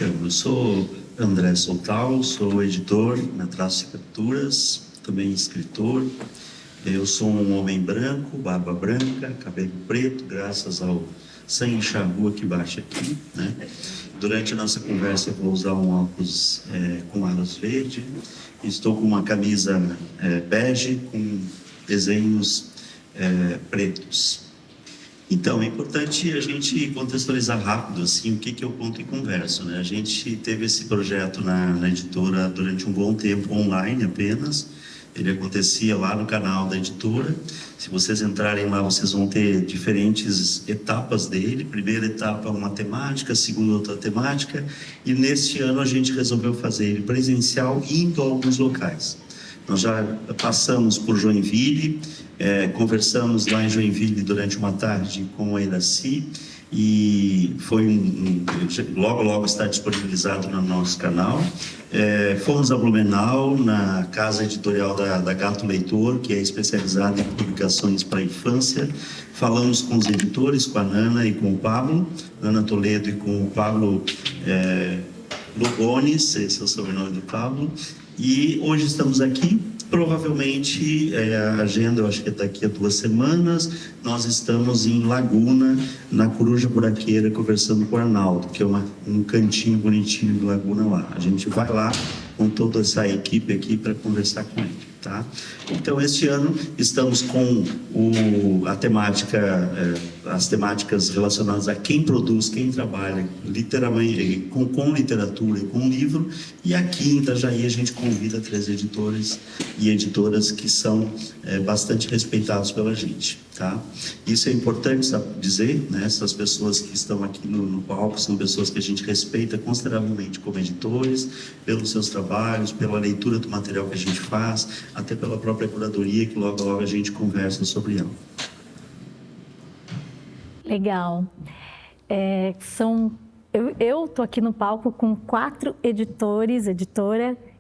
Eu sou André Soltal, sou editor na Traços e Capturas, também escritor. Eu sou um homem branco, barba branca, cabelo preto, graças ao sangue charrua que baixa aqui, né? Durante a nossa conversa eu vou usar um óculos com aros verde. Estou com uma camisa bege com desenhos pretos. Então, é importante a gente contextualizar rápido assim, o que eu conto e converso, né? A gente teve esse projeto na editora durante um bom tempo, online apenas. Ele acontecia lá no canal da editora. Se vocês entrarem lá, vocês vão ter diferentes etapas dele. Primeira etapa, uma temática, segunda, outra temática. E neste ano a gente resolveu fazer ele presencial e indo a alguns locais. Nós já passamos por Joinville, conversamos lá em Joinville durante uma tarde com a Iraci e foi logo está disponibilizado no nosso canal. Fomos a Blumenau, na casa editorial da Gato Leitor, que é especializada em publicações para a infância. Falamos com os editores, com a Nana e com o Pablo, Nana Toledo e com o Pablo Lugones, esse é o sobrenome do Pablo. E hoje estamos aqui, provavelmente a agenda, eu acho que é daqui a 2 semanas, nós estamos em Laguna, na Coruja Buraqueira, conversando com o Arnaldo, que é um cantinho bonitinho de Laguna lá. A gente vai lá com toda essa equipe aqui para conversar com ele, tá? Então, este ano estamos com a temática, as temáticas relacionadas a quem produz, quem trabalha literalmente com literatura e com livro. E aqui em Itajaí a gente convida 3 editores e editoras que são bastante respeitados pela gente, tá? Isso é importante dizer, né? Essas pessoas que estão aqui no palco são pessoas que a gente respeita consideravelmente como editores, pelos seus trabalhos, pela leitura do material que a gente faz, até pela própria curadoria, que logo a gente conversa sobre ela. Legal. Eu estou aqui no palco com 4 editores,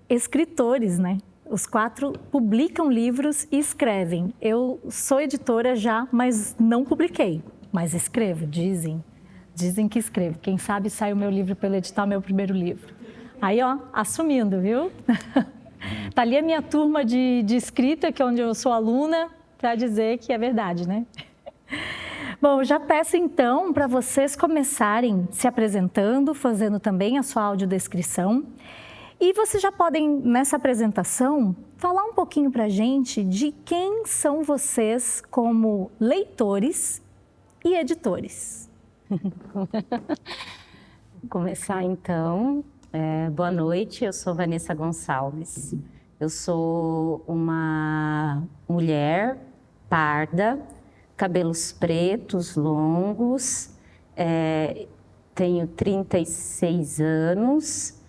escritores, né? Os 4 publicam livros e escrevem. Eu sou editora já, mas não publiquei, mas escrevo, dizem que escrevo. Quem sabe sai o meu livro pelo edital, meu primeiro livro. Aí, ó, assumindo, viu? Tá ali a minha turma de escrita, que é onde eu sou aluna, para dizer que é verdade, né? Bom, já peço então para vocês começarem se apresentando, fazendo também a sua audiodescrição. E vocês já podem, nessa apresentação, falar um pouquinho para a gente de quem são vocês como leitores e editores. Vou começar então. Boa noite, eu sou Vanessa Gonçalves. Eu sou uma mulher parda, cabelos pretos, longos, tenho 36 anos,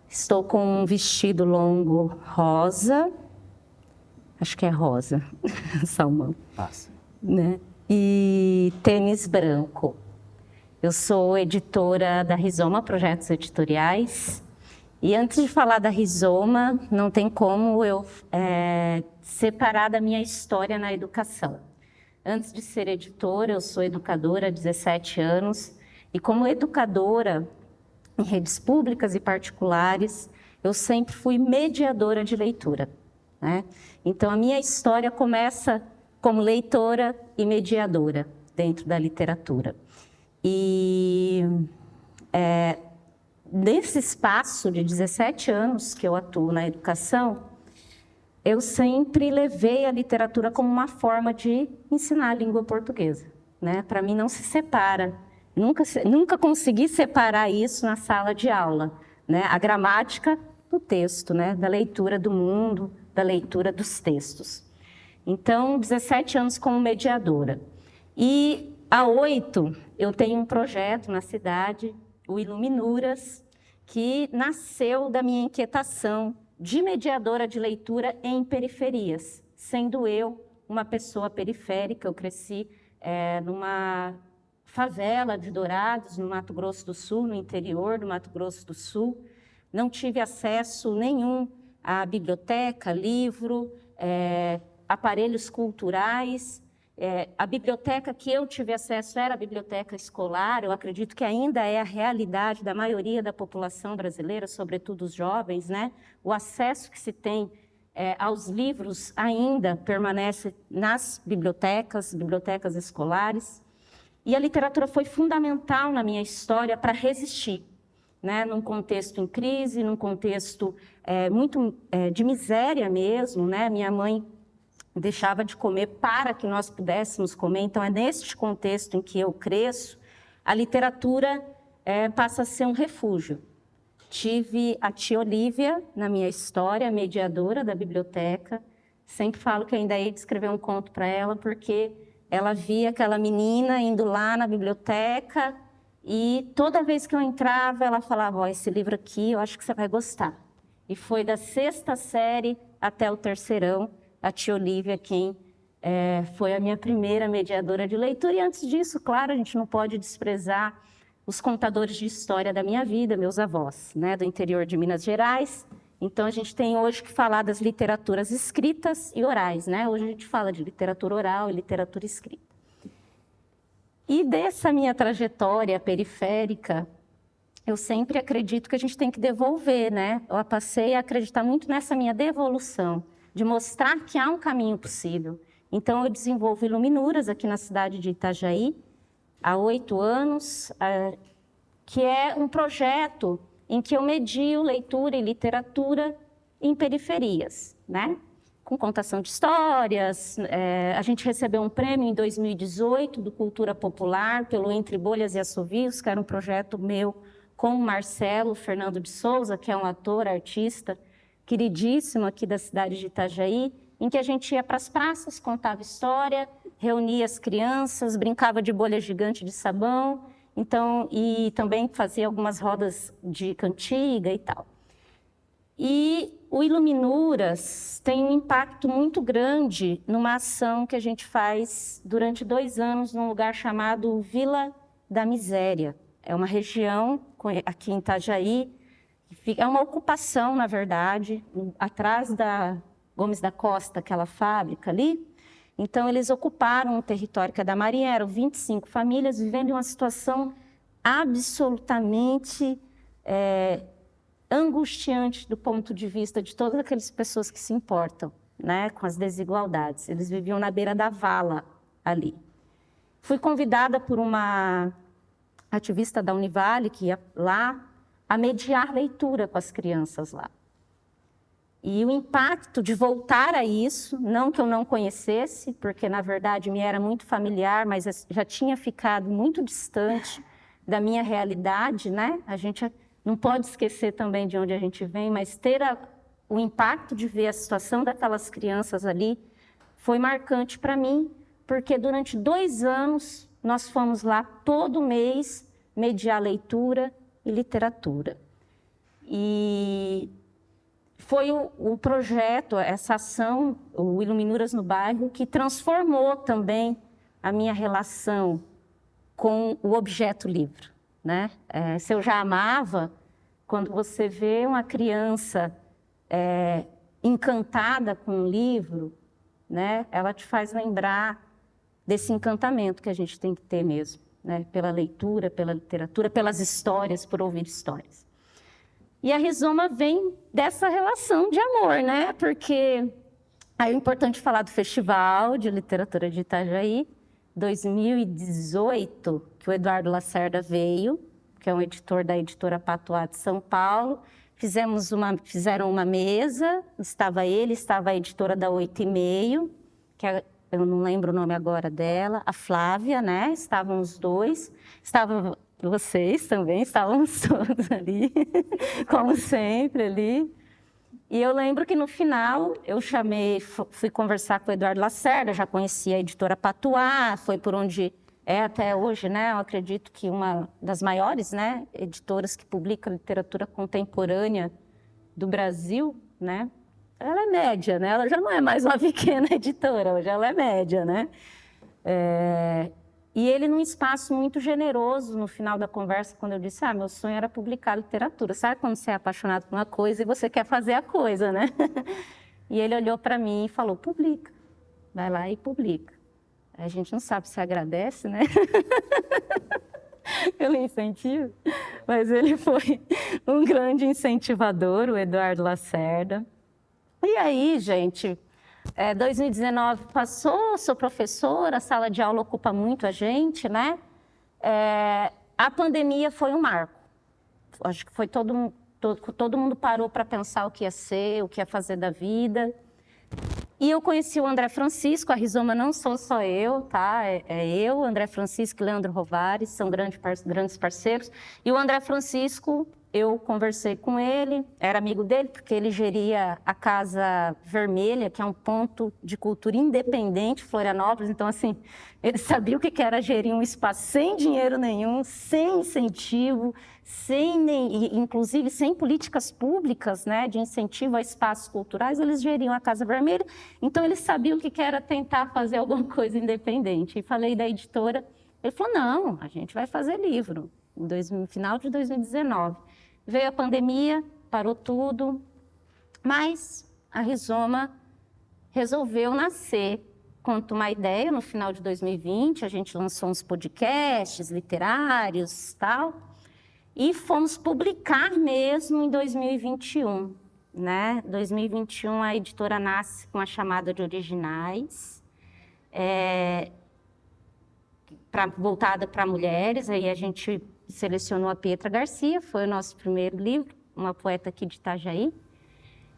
estou com um vestido longo rosa, acho que é rosa, salmão, Passa. né? E tênis branco. Eu sou editora da Rizoma Projetos Editoriais. E antes de falar da Rizoma, não tem como eu separar da minha história na educação. Antes de ser editora, eu sou educadora há 17 anos. E como educadora em redes públicas e particulares, eu sempre fui mediadora de leitura, né? Então, a minha história começa como leitora e mediadora dentro da literatura. E nesse espaço de 17 anos que eu atuo na educação, eu sempre levei a literatura como uma forma de ensinar a língua portuguesa, né? Para mim não se separa, nunca consegui separar isso na sala de aula, né? A gramática do texto, né? Da leitura do mundo, da leitura dos textos. Então, 17 anos como mediadora. E há 8, eu tenho um projeto na cidade, o Iluminuras, que nasceu da minha inquietação de mediadora de leitura em periferias, sendo eu uma pessoa periférica. Eu cresci numa favela de Dourados, no Mato Grosso do Sul, no interior do Mato Grosso do Sul. Não tive acesso nenhum à biblioteca, livro, aparelhos culturais. A biblioteca que eu tive acesso era a biblioteca escolar, eu acredito que ainda é a realidade da maioria da população brasileira, sobretudo os jovens, né? O acesso que se tem aos livros ainda permanece nas bibliotecas escolares. E a literatura foi fundamental na minha história para resistir, né? Num contexto em crise, num contexto muito de miséria mesmo, né? Minha mãe deixava de comer para que nós pudéssemos comer. Então, é neste contexto em que eu cresço, a literatura passa a ser um refúgio. Tive a tia Olívia na minha história, mediadora da biblioteca. Sempre falo que ainda hei de escrever um conto para ela, porque ela via aquela menina indo lá na biblioteca e toda vez que eu entrava, ela falava, ó, esse livro aqui eu acho que você vai gostar. E foi da 6ª série até o 3º, a tia Olívia quem foi a minha primeira mediadora de leitura. E antes disso, claro, a gente não pode desprezar os contadores de história da minha vida, meus avós, né, do interior de Minas Gerais. Então, a gente tem hoje que falar das literaturas escritas e orais, né? Hoje a gente fala de literatura oral e literatura escrita. E dessa minha trajetória periférica, eu sempre acredito que a gente tem que devolver, né? Eu passei a acreditar muito nessa minha devolução, de mostrar que há um caminho possível. Então, eu desenvolvo Iluminuras aqui na cidade de Itajaí, há 8 anos, que é um projeto em que eu medio leitura e literatura em periferias, né? Com contação de histórias. A gente recebeu um prêmio em 2018 do Cultura Popular, pelo Entre Bolhas e Assovios, que era um projeto meu com o Marcelo Fernando de Souza, que é um ator, artista, queridíssimo aqui da cidade de Itajaí, em que a gente ia para as praças, contava história, reunia as crianças, brincava de bolha gigante de sabão, então, e também fazia algumas rodas de cantiga e tal. E o Iluminuras tem um impacto muito grande numa ação que a gente faz durante 2 anos num lugar chamado Vila da Miséria. É uma região aqui em Itajaí, é uma ocupação, na verdade, atrás da Gomes da Costa, aquela fábrica ali. Então, eles ocuparam um território que é da Marinha, eram 25 famílias vivendo em uma situação absolutamente angustiante do ponto de vista de todas aquelas pessoas que se importam, né, com as desigualdades. Eles viviam na beira da vala ali. Fui convidada por uma ativista da Univale, que ia lá, a mediar leitura com as crianças lá. E o impacto de voltar a isso, não que eu não conhecesse, porque, na verdade, me era muito familiar, mas já tinha ficado muito distante da minha realidade, né? A gente não pode esquecer também de onde a gente vem, mas ter o impacto de ver a situação daquelas crianças ali foi marcante para mim, porque durante 2 anos nós fomos lá todo mês mediar leitura e literatura. E foi o projeto, essa ação, o Iluminuras no Bairro, que transformou também a minha relação com o objeto livro, né? Se eu já amava, quando você vê uma criança encantada com um livro, né? Ela te faz lembrar desse encantamento que a gente tem que ter mesmo, né? Pela leitura, pela literatura, pelas histórias, por ouvir histórias. E a Rizoma vem dessa relação de amor, né? Porque aí é importante falar do Festival de Literatura de Itajaí, 2018, que o Eduardo Lacerda veio, que é um editor da editora Patuá de São Paulo. Fizeram uma mesa, estava ele, estava a editora da 8h30, que eu não lembro o nome agora dela, a Flávia, né? Estavam os dois, estavam vocês também, estávamos todos ali, como sempre ali. E eu lembro que no final eu fui conversar com o Eduardo Lacerda, já conhecia a editora Patuá, foi por onde é até hoje, né? Eu acredito que uma das maiores, né, editoras que publica literatura contemporânea do Brasil, né? Ela é média, né? Ela já não é mais uma pequena editora, hoje ela é média, né? E ele, num espaço muito generoso, no final da conversa, quando eu disse, meu sonho era publicar literatura. Sabe quando você é apaixonado por uma coisa e você quer fazer a coisa, né? E ele olhou para mim e falou, publica, vai lá e publica. A gente não sabe se agradece, né? Pelo incentivo, mas ele foi um grande incentivador, o Eduardo Lacerda. E aí, gente, 2019 passou, sou professora, a sala de aula ocupa muito a gente, né? A pandemia foi um marco. Acho que foi todo mundo parou para pensar o que ia ser, o que ia fazer da vida. E eu conheci o André Francisco, a Rizoma não sou só eu, tá? Eu, André Francisco e Leandro Rovares, são grandes parceiros. E o André Francisco, eu conversei com ele, era amigo dele, porque ele geria a Casa Vermelha, que é um ponto de cultura independente, Florianópolis. Então, assim, ele sabia o que era gerir um espaço sem dinheiro nenhum, sem incentivo, inclusive sem políticas públicas, né, de incentivo a espaços culturais. Eles geriam a Casa Vermelha, então eles sabiam o que era tentar fazer alguma coisa independente. E falei da editora, ele falou, não, a gente vai fazer livro, no final de 2019. Veio a pandemia, parou tudo, mas a Rizoma resolveu nascer contra uma ideia no final de 2020, a gente lançou uns podcasts literários, tal, e fomos publicar mesmo em 2021, né? 2021 a editora nasce com a chamada de Originais, voltada para mulheres. Aí a gente selecionou a Pietra Garcia, foi o nosso primeiro livro, uma poeta aqui de Itajaí.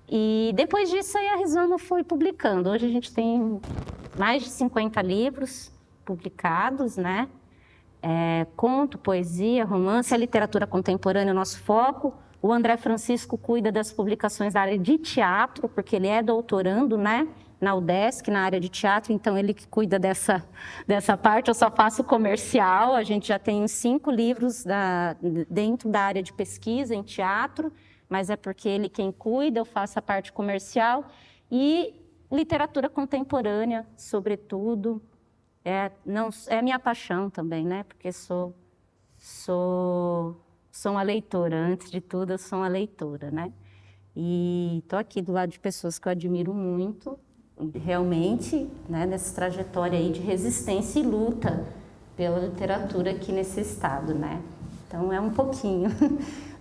E depois disso aí a Rizoma foi publicando. Hoje a gente tem mais de 50 livros publicados, né? Conto, poesia, romance, a literatura contemporânea é o nosso foco. O André Francisco cuida das publicações da área de teatro, porque ele é doutorando, né, na UDESC, na área de teatro, então ele que cuida dessa parte. Eu só faço comercial, a gente já tem 5 livros dentro da área de pesquisa em teatro, mas é porque ele quem cuida, eu faço a parte comercial. E literatura contemporânea, sobretudo, é a minha paixão também, né? Porque sou uma leitora, antes de tudo eu sou uma leitora, né? E estou aqui do lado de pessoas que eu admiro muito, realmente, né, nessa trajetória aí de resistência e luta pela literatura aqui nesse estado, né? Então é um pouquinho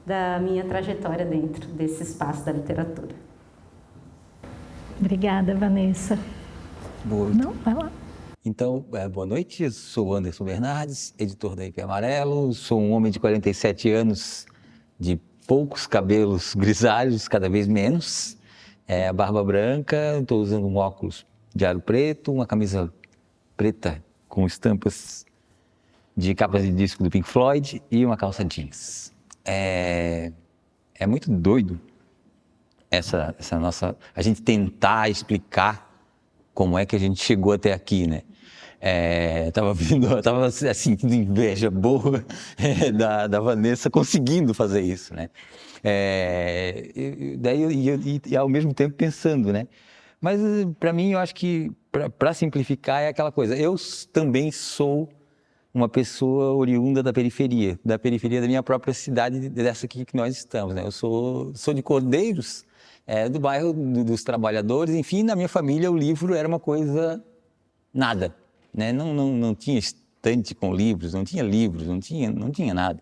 da minha trajetória dentro desse espaço da literatura. Obrigada, Vanessa. Boa. Não, vai lá. Então, boa noite, eu sou Anderson Bernardes, editor da IP Amarelo, sou um homem de 47 anos, de poucos cabelos grisalhos, cada vez menos, barba branca, estou usando um óculos de aro preto, uma camisa preta com estampas de capas de disco do Pink Floyd e uma calça jeans. É muito doido essa nossa... a gente tentar explicar como é que a gente chegou até aqui, né? Tava sentindo inveja boa da Vanessa conseguindo fazer isso, né? E ao mesmo tempo pensando, né? Mas para mim eu acho que para simplificar é aquela coisa. Eu também sou uma pessoa oriunda da periferia da minha própria cidade, dessa aqui que nós estamos, né? Eu sou de Cordeiros, do bairro dos Trabalhadores. Enfim, na minha família o livro era uma coisa nada, né? Não tinha estante com livros, não tinha livros, não tinha nada.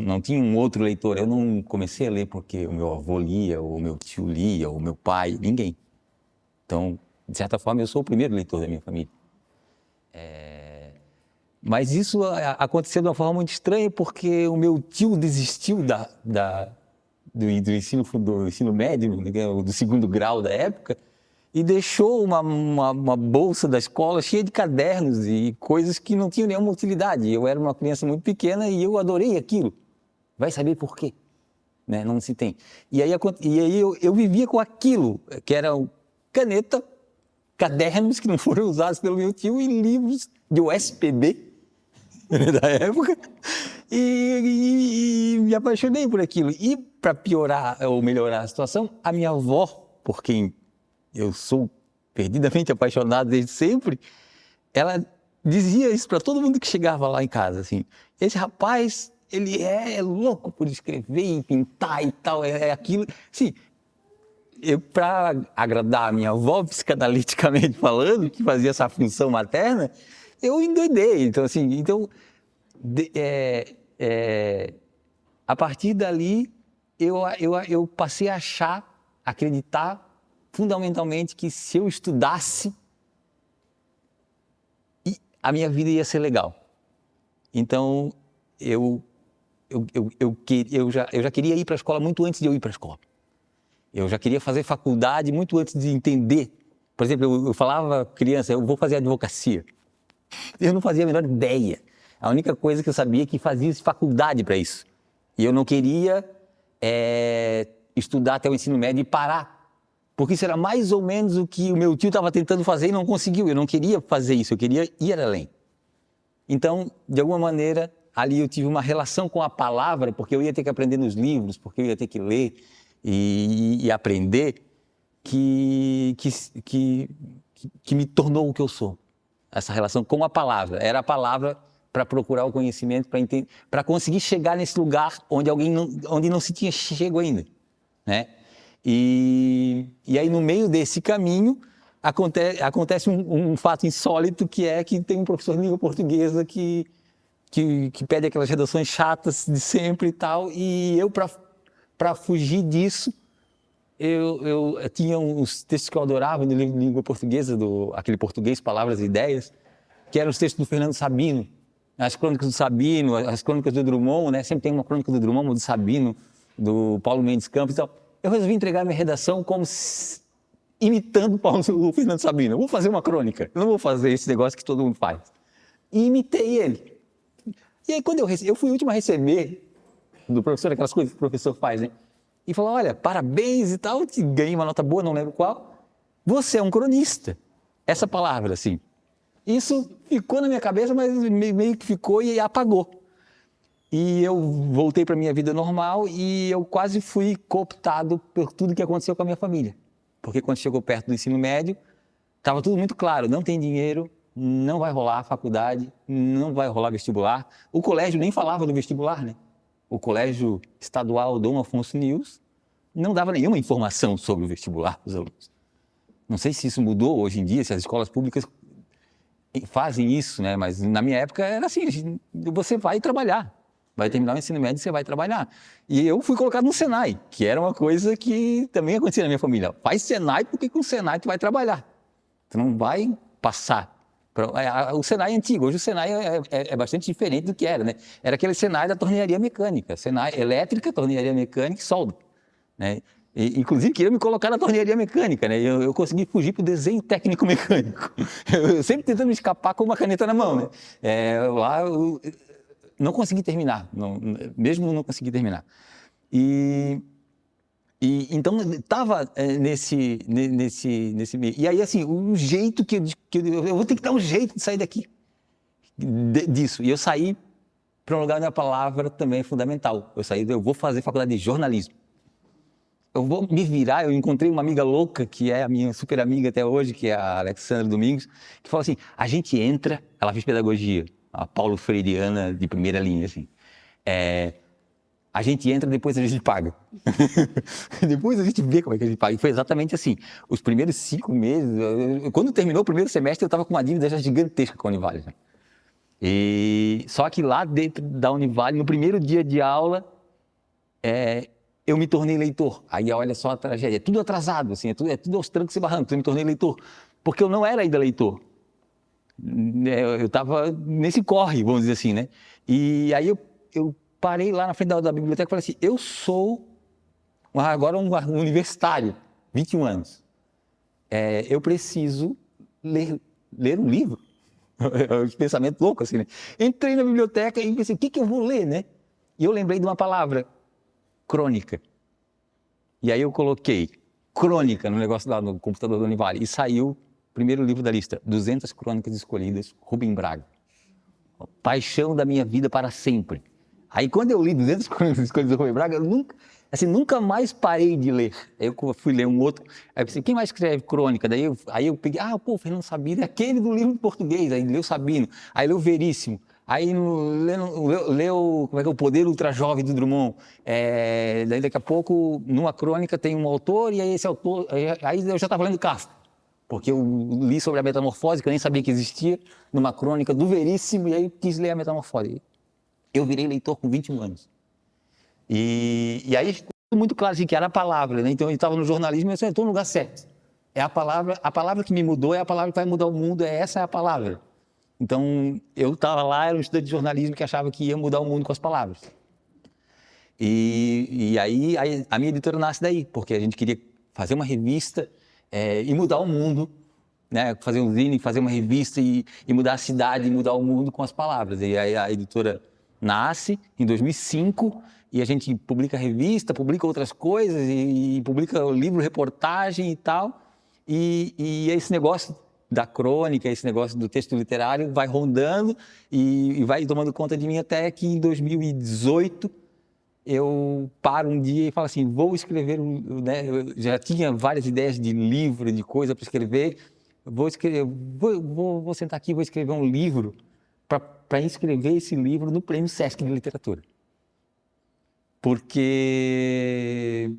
Não tinha um outro leitor. Eu não comecei a ler porque o meu avô lia, ou o meu tio lia, ou o meu pai, ninguém. Então, de certa forma, eu sou o primeiro leitor da minha família. Mas isso aconteceu de uma forma muito estranha, porque o meu tio desistiu do ensino médio, do segundo grau da época, e deixou uma bolsa da escola cheia de cadernos e coisas que não tinham nenhuma utilidade. Eu era uma criança muito pequena e eu adorei aquilo. Vai saber por quê, né? Não se tem. E aí eu vivia com aquilo, que eram caneta, cadernos que não foram usados pelo meu tio e livros de USPB da época, e me apaixonei por aquilo. E para piorar ou melhorar a situação, a minha avó, por quem eu sou perdidamente apaixonado desde sempre, ela dizia isso para todo mundo que chegava lá em casa, assim: esse rapaz, ele é louco por escrever e pintar e tal, é aquilo. Assim, para agradar a minha avó, psicanaliticamente falando, que fazia essa função materna, eu endoidei. Então, assim, a partir dali, eu passei a acreditar fundamentalmente que se eu estudasse, a minha vida ia ser legal. Então, eu já queria ir para a escola muito antes de eu ir para a escola. Eu já queria fazer faculdade muito antes de entender. Por exemplo, eu falava criança, eu vou fazer advocacia. Eu não fazia a menor ideia. A única coisa que eu sabia é que fazia faculdade para isso. E eu não queria estudar até o ensino médio e parar. Porque isso era mais ou menos o que o meu tio estava tentando fazer e não conseguiu. Eu não queria fazer isso, eu queria ir além. Então, de alguma maneira, ali eu tive uma relação com a palavra, porque eu ia ter que aprender nos livros, porque eu ia ter que ler e aprender, que me tornou o que eu sou. Essa relação com a palavra. Era a palavra para procurar o conhecimento, para conseguir chegar nesse lugar onde não se tinha chego ainda, né? E aí, no meio desse caminho, acontece um fato insólito, que é que tem um professor de língua portuguesa que pede aquelas redações chatas de sempre e tal, e eu, para fugir disso, eu tinha uns textos que eu adorava no livro de língua portuguesa, aquele Português, Palavras e Ideias, que eram os textos do Fernando Sabino, as crônicas do Sabino, as crônicas do Drummond, né? Sempre tem uma crônica do Drummond, do Sabino, do Paulo Mendes Campos e tal. Eu resolvi entregar minha redação imitando o Fernando Sabino. Eu vou fazer uma crônica, eu não vou fazer esse negócio que todo mundo faz. E imitei ele. E aí, quando eu fui o último a receber do professor, aquelas coisas que o professor faz, né? E falou, olha, parabéns e tal, ganhei uma nota boa, não lembro qual. Você é um cronista. Essa palavra, assim. Isso ficou na minha cabeça, mas meio que ficou e apagou. E eu voltei para a minha vida normal e eu quase fui cooptado por tudo que aconteceu com a minha família. Porque quando chegou perto do ensino médio, estava tudo muito claro, não tem dinheiro, não vai rolar a faculdade, não vai rolar vestibular. O colégio nem falava do vestibular, né? O colégio estadual Dom Afonso News não dava nenhuma informação sobre o vestibular para os alunos. Não sei se isso mudou hoje em dia, se as escolas públicas fazem isso, né? Mas na minha época era assim, você vai trabalhar. Vai terminar o ensino médio e você vai trabalhar. E eu fui colocado no Senai, que era uma coisa que também acontecia na minha família. Faz Senai porque com o Senai tu vai trabalhar. Tu não vai passar. O Senai é antigo, hoje o Senai é bastante diferente do que era, né? Era aquele Senai da tornearia mecânica. Senai elétrica, tornearia mecânica e solda, né? Inclusive, queria me colocar na tornearia mecânica, né? Eu consegui fugir para o desenho técnico mecânico. Eu sempre tentando me escapar com uma caneta na mão, né? Lá eu não consegui terminar, mesmo não consegui terminar. Então, estava nesse meio. E aí, assim, um jeito eu vou ter que dar um jeito de sair daqui, disso. E eu saí para um lugar onde a palavra também é fundamental. Eu vou fazer faculdade de jornalismo. Eu vou me virar. Eu encontrei uma amiga louca, que é a minha super amiga até hoje, que é a Alexandra Domingos, que falou assim, a gente entra, ela fez pedagogia, a Paulo Freireana de primeira linha, assim. A gente entra, depois a gente paga. Depois a gente vê como é que a gente paga. E foi exatamente assim. Os primeiros 5 meses, quando terminou o primeiro semestre, eu estava com uma dívida já gigantesca com a Univale. Né? Só que lá dentro da Univale, no primeiro dia de aula, eu me tornei leitor. Aí olha só a tragédia. É tudo atrasado, assim, é tudo aos trancos e barrancos. Eu me tornei leitor. Porque eu não era ainda leitor. Eu estava nesse corre, vamos dizer assim, né? E aí eu parei lá na frente da biblioteca e falei assim, eu sou agora um universitário, 21 anos. Eu preciso ler um livro. Um pensamento louco, assim, né? Entrei na biblioteca e pensei, o que eu vou ler, né? E eu lembrei de uma palavra, crônica. E aí eu coloquei crônica no negócio lá no computador do Univale e saiu o primeiro livro da lista, 200 Crônicas Escolhidas, Rubem Braga. Paixão da minha vida para sempre. Aí quando eu li 200 Crônicas Escolhidas do Rubem Braga, eu nunca mais parei de ler. Aí eu fui ler um outro, aí eu pensei, quem mais escreve crônica? Aí eu peguei, Fernando Sabino é aquele do livro de português, aí leu Sabino, aí leu Veríssimo, Aí leu como é que é, O Poder Ultrajovem do Drummond. Daí daqui a pouco, numa crônica, tem um autor, e aí esse autor... Aí eu já estava lendo Kafka, porque eu li sobre a metamorfose, que eu nem sabia que existia, numa crônica do Veríssimo, e aí eu quis ler a metamorfose. Eu virei leitor com 21 anos. E aí ficou muito claro assim, que era a palavra, né? Então eu estava no jornalismo e eu estou no lugar certo. É a palavra que me mudou, é a palavra que vai mudar o mundo, essa é a palavra. Então, eu estava lá, era um estudante de jornalismo que achava que ia mudar o mundo com as palavras. E aí a minha editora nasce daí, porque a gente queria fazer uma revista e mudar o mundo, né? Fazer um zine, fazer uma revista e mudar a cidade, e mudar o mundo com as palavras. E aí a editora nasce em 2005 e a gente publica revista, publica outras coisas e publica livro, reportagem e tal. E esse negócio da crônica, esse negócio do texto literário vai rondando e vai tomando conta de mim até que em 2018 eu paro um dia e falo assim, vou escrever, né? Eu já tinha várias ideias de livro, de coisa para escrever, vou sentar aqui e vou escrever um livro para inscrever esse livro no Prêmio Sesc de Literatura. Porque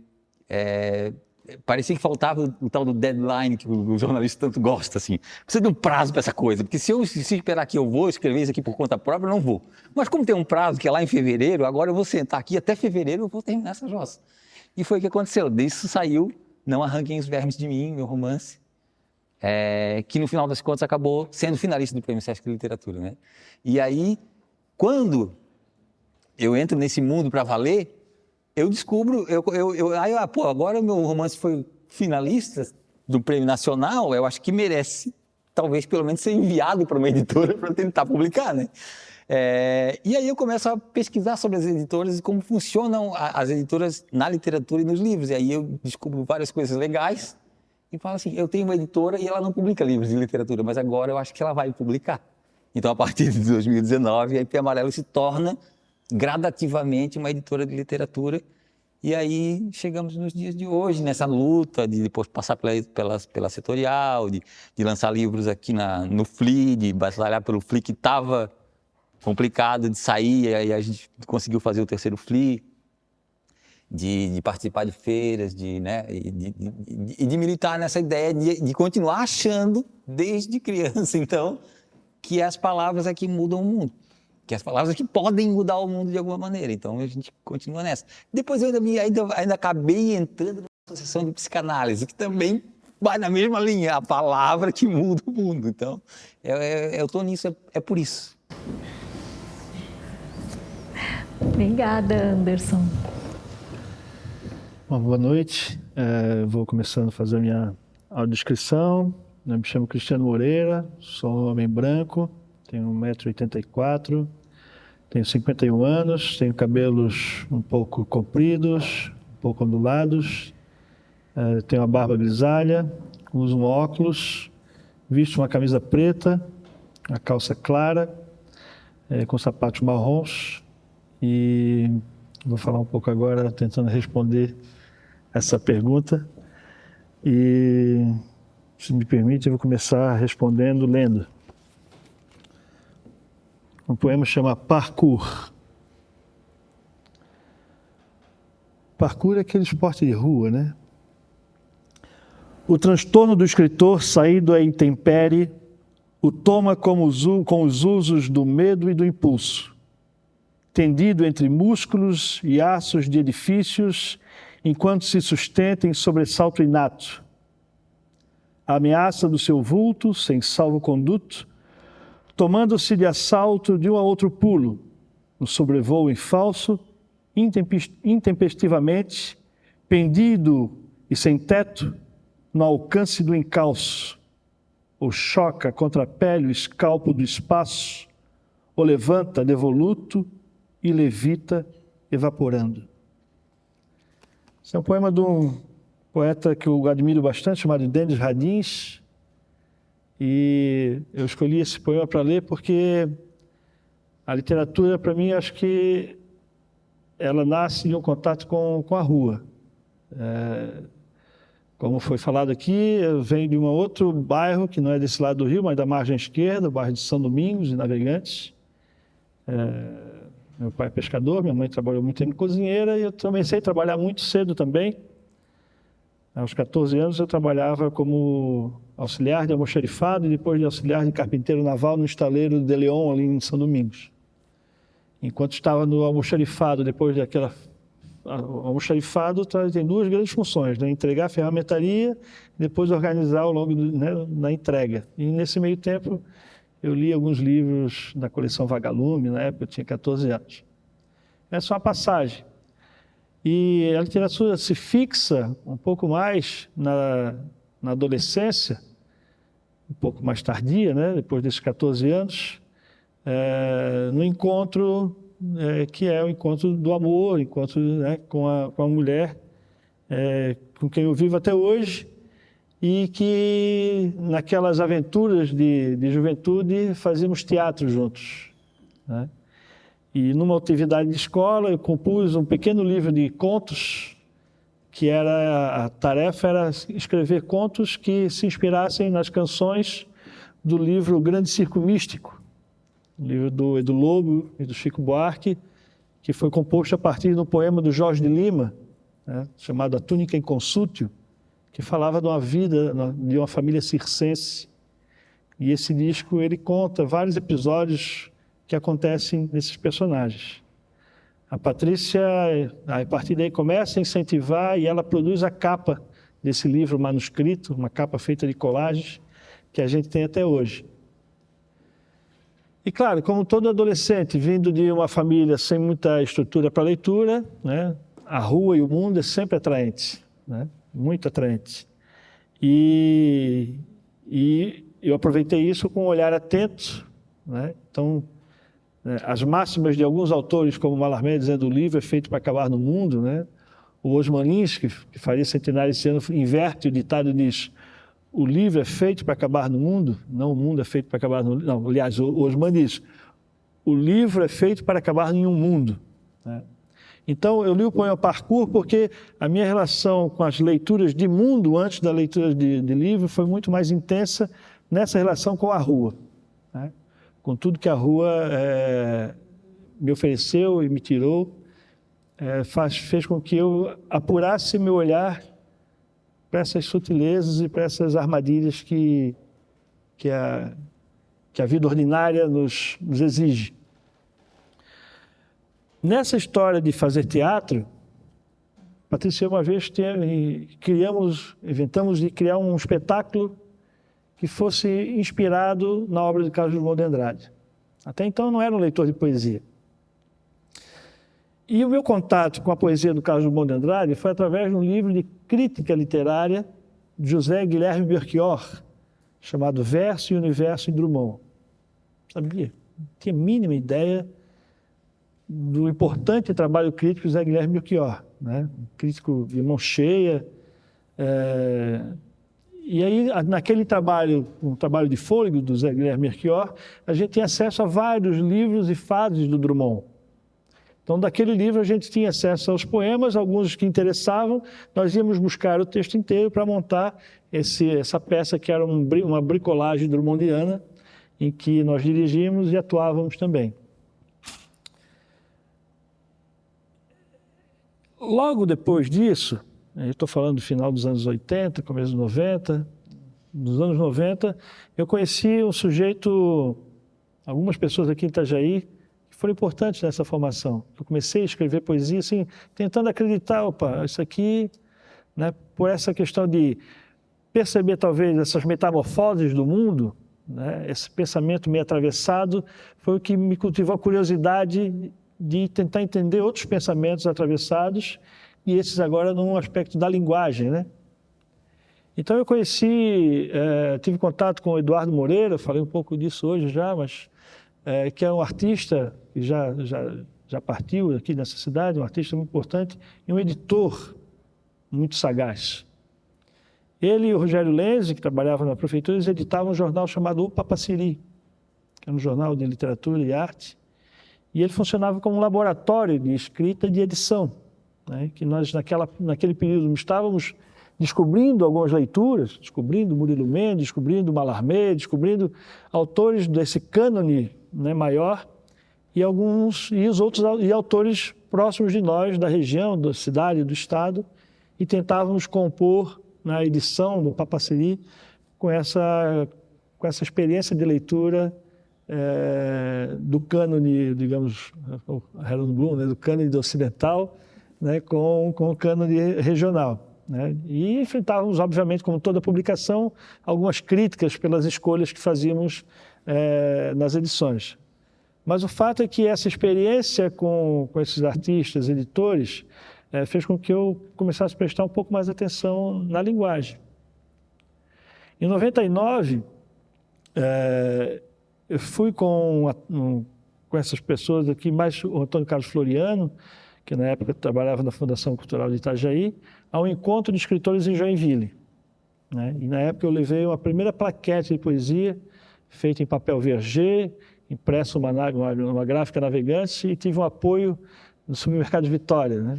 parecia que faltava o tal do deadline que o jornalista tanto gosta, assim. Precisa de um prazo para essa coisa, porque se esperar que eu vou escrever isso aqui por conta própria, eu não vou. Mas como tem um prazo que é lá em fevereiro, agora eu vou sentar aqui, até fevereiro eu vou terminar essa jossa. E foi o que aconteceu. Disso saiu Não Arranquem os Vermes de Mim, meu romance, que no final das contas acabou sendo finalista do Prêmio Sesc de Literatura, né? E aí, quando eu entro nesse mundo para valer, eu descubro, agora o meu romance foi finalista do Prêmio Nacional, eu acho que merece, talvez, pelo menos, ser enviado para uma editora para tentar publicar, né? E aí eu começo a pesquisar sobre as editoras e como funcionam as editoras na literatura e nos livros. E aí eu descubro várias coisas legais e falo assim, eu tenho uma editora e ela não publica livros de literatura, mas agora eu acho que ela vai publicar. Então, a partir de 2019, a IP Amarelo se torna gradativamente uma editora de literatura, e aí chegamos nos dias de hoje, nessa luta de depois passar pela setorial, de lançar livros aqui no FLI, de batalhar pelo FLI que estava complicado de sair, e aí a gente conseguiu fazer o terceiro FLI, de participar de feiras, né, e de militar nessa ideia de continuar achando, desde criança, então, que as palavras é que mudam o mundo. Que as palavras que podem mudar o mundo de alguma maneira. Então, a gente continua nessa. Depois eu ainda acabei entrando numa associação de psicanálise, que também vai na mesma linha, a palavra que muda o mundo. Então, eu estou nisso, é por isso. Obrigada, Anderson. Bom, boa noite. Vou começando a fazer a minha audiodescrição. Eu me chamo Cristiano Moreira, sou um homem branco, tenho 1,84 m, tenho 51 anos, tenho cabelos um pouco compridos, um pouco ondulados, tenho uma barba grisalha, uso um óculos, visto uma camisa preta, uma calça clara, com sapatos marrons, e vou falar um pouco agora tentando responder essa pergunta. E, se me permite, eu vou começar respondendo lendo. Um poema chama Parkour. Parkour é aquele esporte de rua, né? O transtorno do escritor saído à intempérie o toma com os usos do medo e do impulso, tendido entre músculos e aços de edifícios, enquanto se sustenta em sobressalto inato. A ameaça do seu vulto, sem salvo-conduto, tomando-se de assalto de um a outro pulo, no sobrevoo em falso, intempestivamente, pendido e sem teto, no alcance do encalço, ou choca contra a pele o escalpo do espaço, ou levanta devoluto e levita evaporando. Esse é um poema de um poeta que eu admiro bastante, chamado Denis Radins, e eu escolhi esse poema para ler porque a literatura, para mim, acho que ela nasce de um contato com a rua. Como foi falado aqui, eu venho de um outro bairro, que não é desse lado do Rio, mas da margem esquerda, o bairro de São Domingos, de Navegantes. Meu pai é pescador, minha mãe trabalhou muito tempo cozinheira e eu comecei a trabalhar muito cedo também. Aos 14 anos eu trabalhava como auxiliar de almoxarifado e depois de auxiliar de carpinteiro naval no estaleiro de León, ali em São Domingos. Enquanto estava no almoxarifado, depois daquela... O almoxarifado tem duas grandes funções, né? Entregar a ferramentaria e depois organizar ao longo na entrega. E nesse meio tempo eu li alguns livros da coleção Vagalume, na época eu tinha 14 anos. Essa é uma passagem. E a literatura se fixa um pouco mais na adolescência, um pouco mais tardia, né? Depois desses 14 anos, no encontro, que é o encontro do amor, encontro, né, com a mulher com quem eu vivo até hoje, e que naquelas aventuras de juventude fazíamos teatro juntos, né? E numa atividade de escola eu compus um pequeno livro de contos, que a tarefa era escrever contos que se inspirassem nas canções do livro O Grande Circo Místico, um livro do Edu Lobo e do Chico Buarque, que foi composto a partir do poema do Jorge de Lima, né, chamado A Túnica em Consútil, que falava de uma vida de uma família circense. E esse disco ele conta vários episódios que acontecem nesses personagens. A Patrícia, a partir daí, começa a incentivar e ela produz a capa desse livro manuscrito, uma capa feita de colagens, que a gente tem até hoje. E claro, como todo adolescente, vindo de uma família sem muita estrutura para leitura, né, a rua e o mundo é sempre atraente, né, muito atraente. E eu aproveitei isso com um olhar atento, né, então... As máximas de alguns autores, como Mallarmé, dizendo o livro é feito para acabar no mundo, né? O Osman Lins, que faria centenário esse ano, inverte o ditado e diz: o livro é feito para acabar no mundo, não o mundo é feito para acabar no livro. Não, aliás, o Osman diz: o livro é feito para acabar em um mundo, né? Então, eu li o poema Parcours porque a minha relação com as leituras de mundo antes da leitura de livro foi muito mais intensa nessa relação com a rua, né? Com tudo que a rua me ofereceu e me tirou, fez com que eu apurasse meu olhar para essas sutilezas e para essas armadilhas que a vida ordinária nos exige. Nessa história de fazer teatro, Patrícia, uma vez inventamos de criar um espetáculo que fosse inspirado na obra de Carlos Drummond de Andrade. Até então eu não era um leitor de poesia. E o meu contato com a poesia do Carlos Drummond de Andrade foi através de um livro de crítica literária de José Guilherme Belchior, chamado Verso e Universo em Drummond. Sabia? Não tinha a mínima ideia do importante trabalho crítico de José Guilherme Belchior, né? Um crítico de mão cheia. E aí, naquele trabalho, um trabalho de fôlego do José Guilherme Belchior, a gente tinha acesso a vários livros e fases do Drummond. Então, daquele livro a gente tinha acesso aos poemas, alguns que interessavam, nós íamos buscar o texto inteiro para montar essa peça que era uma bricolagem drummondiana, em que nós dirigíamos e atuávamos também. Logo depois disso, eu estou falando do final dos anos 80, começo dos 90, nos anos 90, eu conheci um sujeito, algumas pessoas aqui em Itajaí, que foram importantes nessa formação. Eu comecei a escrever poesia, assim, tentando acreditar, isso aqui, né, por essa questão de perceber talvez essas metamorfoses do mundo, né, esse pensamento meio atravessado, foi o que me cultivou a curiosidade de tentar entender outros pensamentos atravessados, e esses agora num aspecto da linguagem, né? Então eu tive contato com o Eduardo Moreira, falei um pouco disso hoje já, mas que é um artista que já partiu aqui nessa cidade, um artista muito importante e um editor muito sagaz. Ele e o Rogério Lenzi, que trabalhavam na prefeitura, eles editavam um jornal chamado O Papaciri, que é um jornal de literatura e arte, e ele funcionava como um laboratório de escrita e de edição, né? Que nós, naquele período, estávamos descobrindo algumas leituras, descobrindo Murilo Mendes, descobrindo Mallarmé, descobrindo autores desse cânone, né, maior, e os outros autores próximos de nós, da região, da cidade, do estado, e tentávamos compor na edição do Papaceri com essa experiência de leitura do cânone, digamos, Harold Bloom, né, do cânone ocidental, né, com o cânone regional. Né? E enfrentávamos, obviamente, como toda publicação, algumas críticas pelas escolhas que fazíamos nas edições. Mas o fato é que essa experiência com esses artistas, editores, fez com que eu começasse a prestar um pouco mais atenção na linguagem. Em 99, eu fui com essas pessoas aqui, mais o Antônio Carlos Floriano, que na época trabalhava na Fundação Cultural de Itajaí, a um encontro de escritores em Joinville. Né? E na época eu levei uma primeira plaquete de poesia, feita em papel verger, impresso numa gráfica navegante, e tive um apoio no supermercado Vitória, né?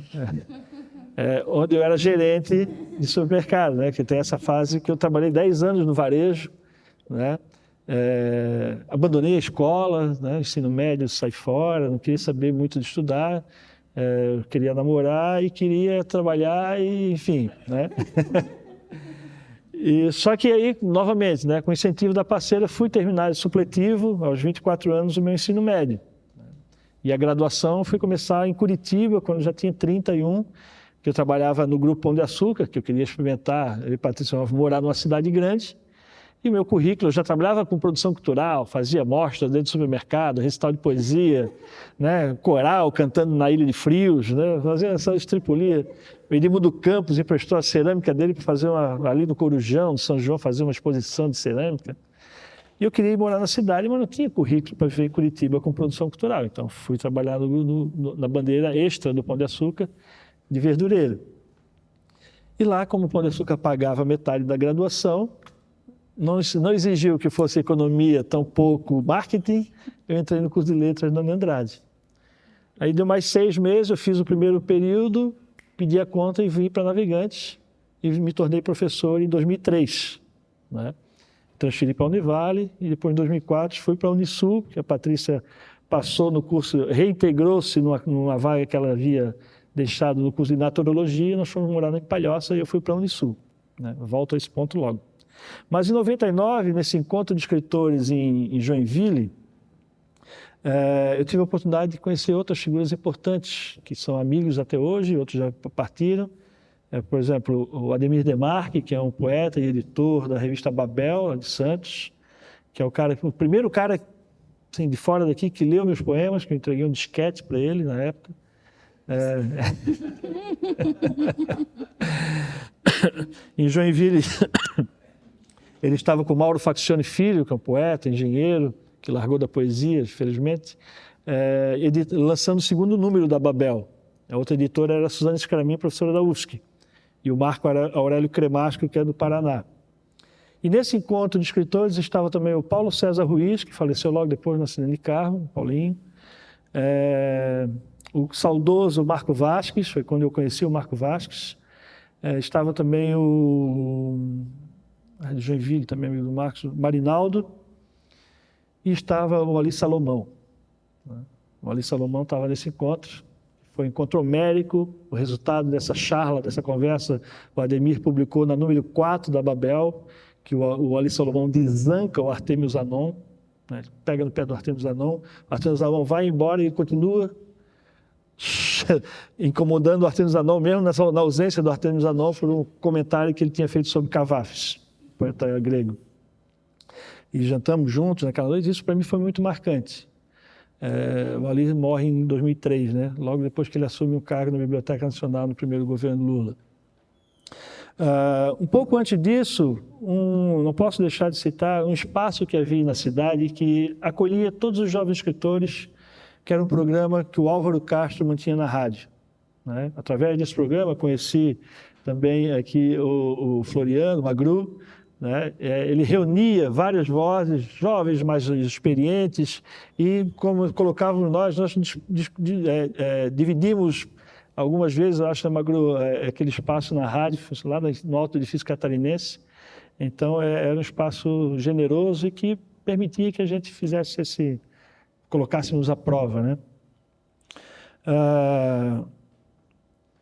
Onde eu era gerente de supermercado, né? Que tem essa fase que eu trabalhei 10 anos no varejo, né? Abandonei a escola, né? Ensino médio, saí fora, não queria saber muito de estudar, queria namorar e queria trabalhar, e, enfim, né? Só que aí, novamente, né, com o incentivo da parceira, fui terminar de supletivo, aos 24 anos, o meu ensino médio. E a graduação fui começar em Curitiba, quando já tinha 31, que eu trabalhava no Grupo Pão de Açúcar, que eu queria experimentar, eu e Patrícia, morar numa cidade grande. E o meu currículo, eu já trabalhava com produção cultural, fazia mostras dentro do supermercado, recital de poesia, né, coral, cantando na Ilha de Frios, né, fazia essa estripulia. O Edmundo Campos emprestou a cerâmica dele para fazer ali no Corujão, no São João, fazer uma exposição de cerâmica. E eu queria ir morar na cidade, mas não tinha currículo para viver em Curitiba com produção cultural. Então, fui trabalhar na bandeira extra do Pão de Açúcar, de verdureiro. E lá, como o Pão de Açúcar pagava metade da graduação, não exigiu que fosse economia, tampouco marketing, eu entrei no curso de letras da Andrade. Aí deu mais 6 meses, eu fiz o primeiro período, pedi a conta e vim para Navegantes e me tornei professor em 2003. Né? Transferi para a Univale e depois em 2004 fui para a Unisul, que a Patrícia passou no curso, reintegrou-se numa vaga que ela havia deixado no curso de Naturologia, nós fomos morar em Palhoça e eu fui para a Unisul. Né? Volto a esse ponto logo. Mas em 99, nesse encontro de escritores em Joinville, eu tive a oportunidade de conhecer outras figuras importantes, que são amigos até hoje, outros já partiram. Por exemplo, o Ademir Demarque, que é um poeta e editor da revista Babel, de Santos, que é o primeiro cara assim, de fora daqui que leu meus poemas, que eu entreguei um disquete para ele na época. Em Joinville, ele estava com Mauro Faccione Filho, que é um poeta, engenheiro, que largou da poesia, infelizmente, lançando o segundo número da Babel. A outra editora era a Suzane Scaramin, professora da UFSC, e o Marco Aurélio Cremasco, que é do Paraná. E nesse encontro de escritores estava também o Paulo César Ruiz, que faleceu logo depois no acidente de carro, Paulinho, o saudoso Marco Vasques, foi quando eu conheci o Marco Vasques, estava também o de Joinville, também amigo do Marcos, Marinaldo, e estava o Ali Salomão. O Ali Salomão estava nesse encontro, foi um encontro homérico, o resultado dessa charla, dessa conversa, o Ademir publicou na número 4 da Babel, que o Ali Salomão desanca o Artemius Anon, né? Pega no pé do Artemius Anon, o Artemius Anon vai embora e continua incomodando o Artemius Anon, mesmo na ausência do Artemius Anon, por um comentário que ele tinha feito sobre Cavafis, poeta grego. E jantamos juntos naquela noite, isso para mim foi muito marcante. O Ali morre em 2003, né? Logo depois que ele assume um cargo na Biblioteca Nacional no primeiro governo Lula. Um pouco antes disso, não posso deixar de citar um espaço que havia na cidade que acolhia todos os jovens escritores, que era um programa que o Álvaro Castro mantinha na rádio. Né? Através desse programa, conheci também aqui o Floriano Magru, né? Ele reunia várias vozes, jovens mais experientes, e como colocávamos nós dividimos algumas vezes, eu acho, Magro, aquele espaço na rádio, lá no Alto Edifício Catarinense. Então, era um espaço generoso e que permitia que a gente fizesse colocássemos à prova, né?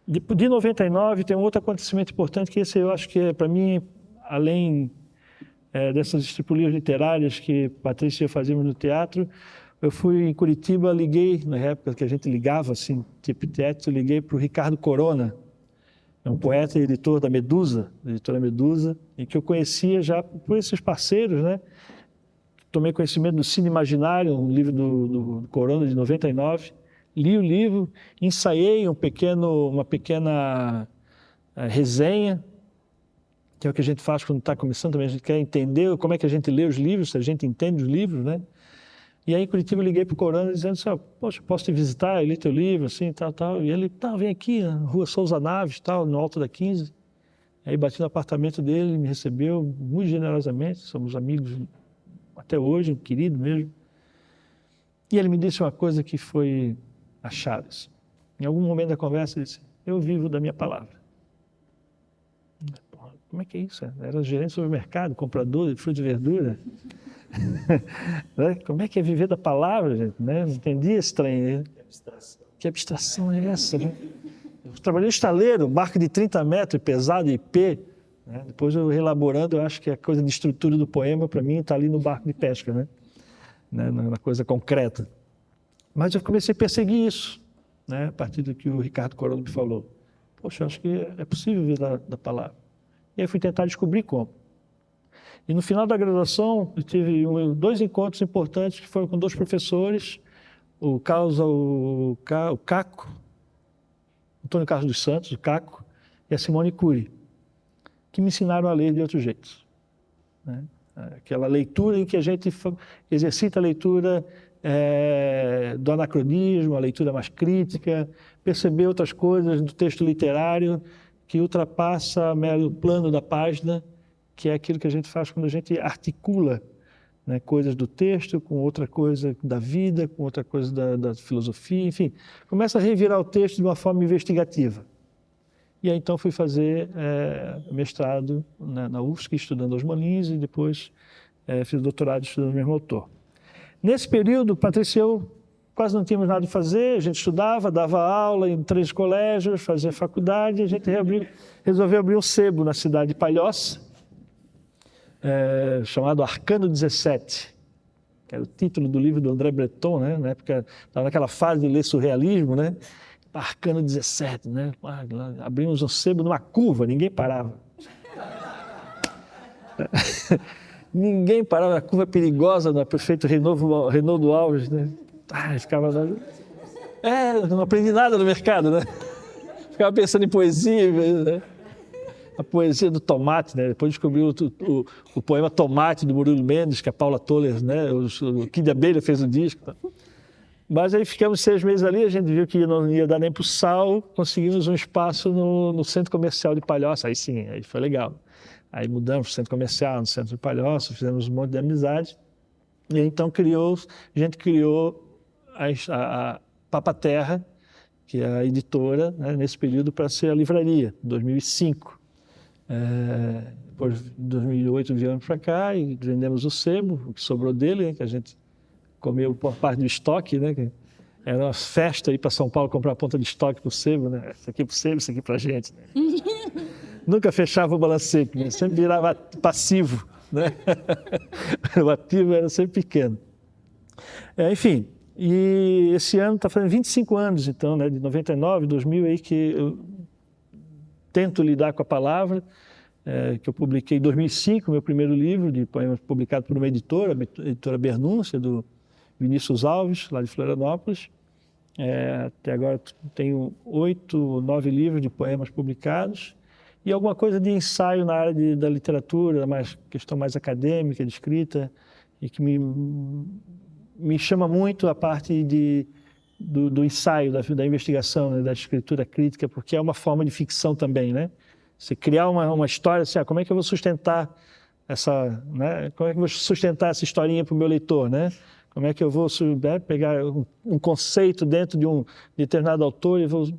De 99 tem um outro acontecimento importante que esse eu acho que é, para mim, além dessas estripulias literárias que Patrícia e eu fazíamos no teatro, eu fui em Curitiba, liguei, na época que a gente ligava, assim, tipo teatro, liguei para o Ricardo Corona, é um poeta e editor da Medusa, da editora Medusa, e que eu conhecia já por esses parceiros, né? Tomei conhecimento do Cine Imaginário, um livro do Corona, de 99, li o livro, ensaiei uma pequena resenha, que é o que a gente faz quando está começando também, a gente quer entender como é que a gente lê os livros, se a gente entende os livros, né? E aí em Curitiba eu liguei para o Corona dizendo assim, poxa, posso te visitar, eu li teu livro, assim, tal. E ele, vem aqui na rua Souza Naves, tal, no Alto da 15. Aí bati no apartamento dele, ele me recebeu muito generosamente, somos amigos até hoje, um querido mesmo. E ele me disse uma coisa que foi a chave. Em algum momento da conversa ele disse, eu vivo da minha palavra. Porra, como é que é isso? Era gerente do supermercado, comprador de fruta e verdura. Como é que é viver da palavra, gente? Né? Não entendi esse trem. Né? Que abstração é essa? Né? Eu trabalhei em estaleiro, barco de 30 metros, pesado, IP. Né? Depois eu elaborando, eu acho que a coisa de estrutura do poema, para mim, está ali no barco de pesca, né? Na coisa concreta. Mas eu comecei a perseguir isso, né? A partir do que o Ricardo Corona me falou. Poxa, eu acho que é possível viver da palavra. E aí fui tentar descobrir como. E no final da graduação, eu tive 2 encontros importantes que foram com 2 professores, o Caco, Antônio Carlos dos Santos, o Caco, e a Simone Cury, que me ensinaram a ler de outro jeito. Né? Aquela leitura em que a gente exercita a leitura do anacronismo, a leitura mais crítica, perceber outras coisas do texto literário que ultrapassa o plano da página, que é aquilo que a gente faz quando a gente articula, né, coisas do texto com outra coisa da vida, com outra coisa da filosofia, enfim, começa a revirar o texto de uma forma investigativa. E aí então fui fazer mestrado na UFSC, estudando Osmo Lins, e depois fiz doutorado estudando o mesmo autor. Nesse período, Patrícia e eu quase não tínhamos nada a fazer, a gente estudava, dava aula em 3 colégios, fazia faculdade, e a gente resolveu abrir um sebo na cidade de Palhoça, chamado Arcano 17, que era o título do livro do André Breton, né? Na época, estava naquela fase de ler surrealismo, né? Arcano 17, né? Abrimos um sebo numa curva, ninguém parava. Ninguém parava, a curva perigosa da prefeito Reinaldo Alves, né? Ficava lá. Não aprendi nada no mercado, né? Ficava pensando em poesia, né? A poesia do tomate, né? Depois descobri o poema Tomate, do Murilo Mendes, que a Paula Toller, né? O Kid Abelha fez o disco. Tá? Mas aí ficamos 6 meses ali, a gente viu que não ia dar nem para o sal, conseguimos um espaço no Centro Comercial de Palhoça, aí sim, aí foi legal. Aí mudamos para o Centro Comercial, no Centro de Palhoça, fizemos um monte de amizade, e aí, então a gente criou a Papa Terra, que é a editora, né, nesse período, para ser a livraria, em 2005. Depois, em 2008, viemos para cá e vendemos o sebo, o que sobrou dele, né, que a gente comeu por parte do estoque, né, que era uma festa ir para São Paulo comprar a ponta de estoque para o sebo, né, isso aqui para o sebo, isso aqui para a gente. Né. Nunca fechava o balancete, né, sempre virava passivo, né. O ativo era sempre pequeno. Enfim, e esse ano está fazendo 25 anos, então, né, de 99, 2000, aí que eu tento lidar com a palavra, que eu publiquei em 2005, meu primeiro livro de poemas publicado por uma editora, a editora Bernúncia, do Vinícius Alves, lá de Florianópolis. Até agora tenho 8 ou 9 livros de poemas publicados e alguma coisa de ensaio na área da literatura, questão mais acadêmica, de escrita, e que me chama muito a parte do ensaio, da investigação, né, da escritura crítica, porque é uma forma de ficção também, né? Você criar uma história, assim, como é que eu vou sustentar essa historinha para o meu leitor, né? Como é que eu vou pegar um conceito dentro de um determinado autor e vou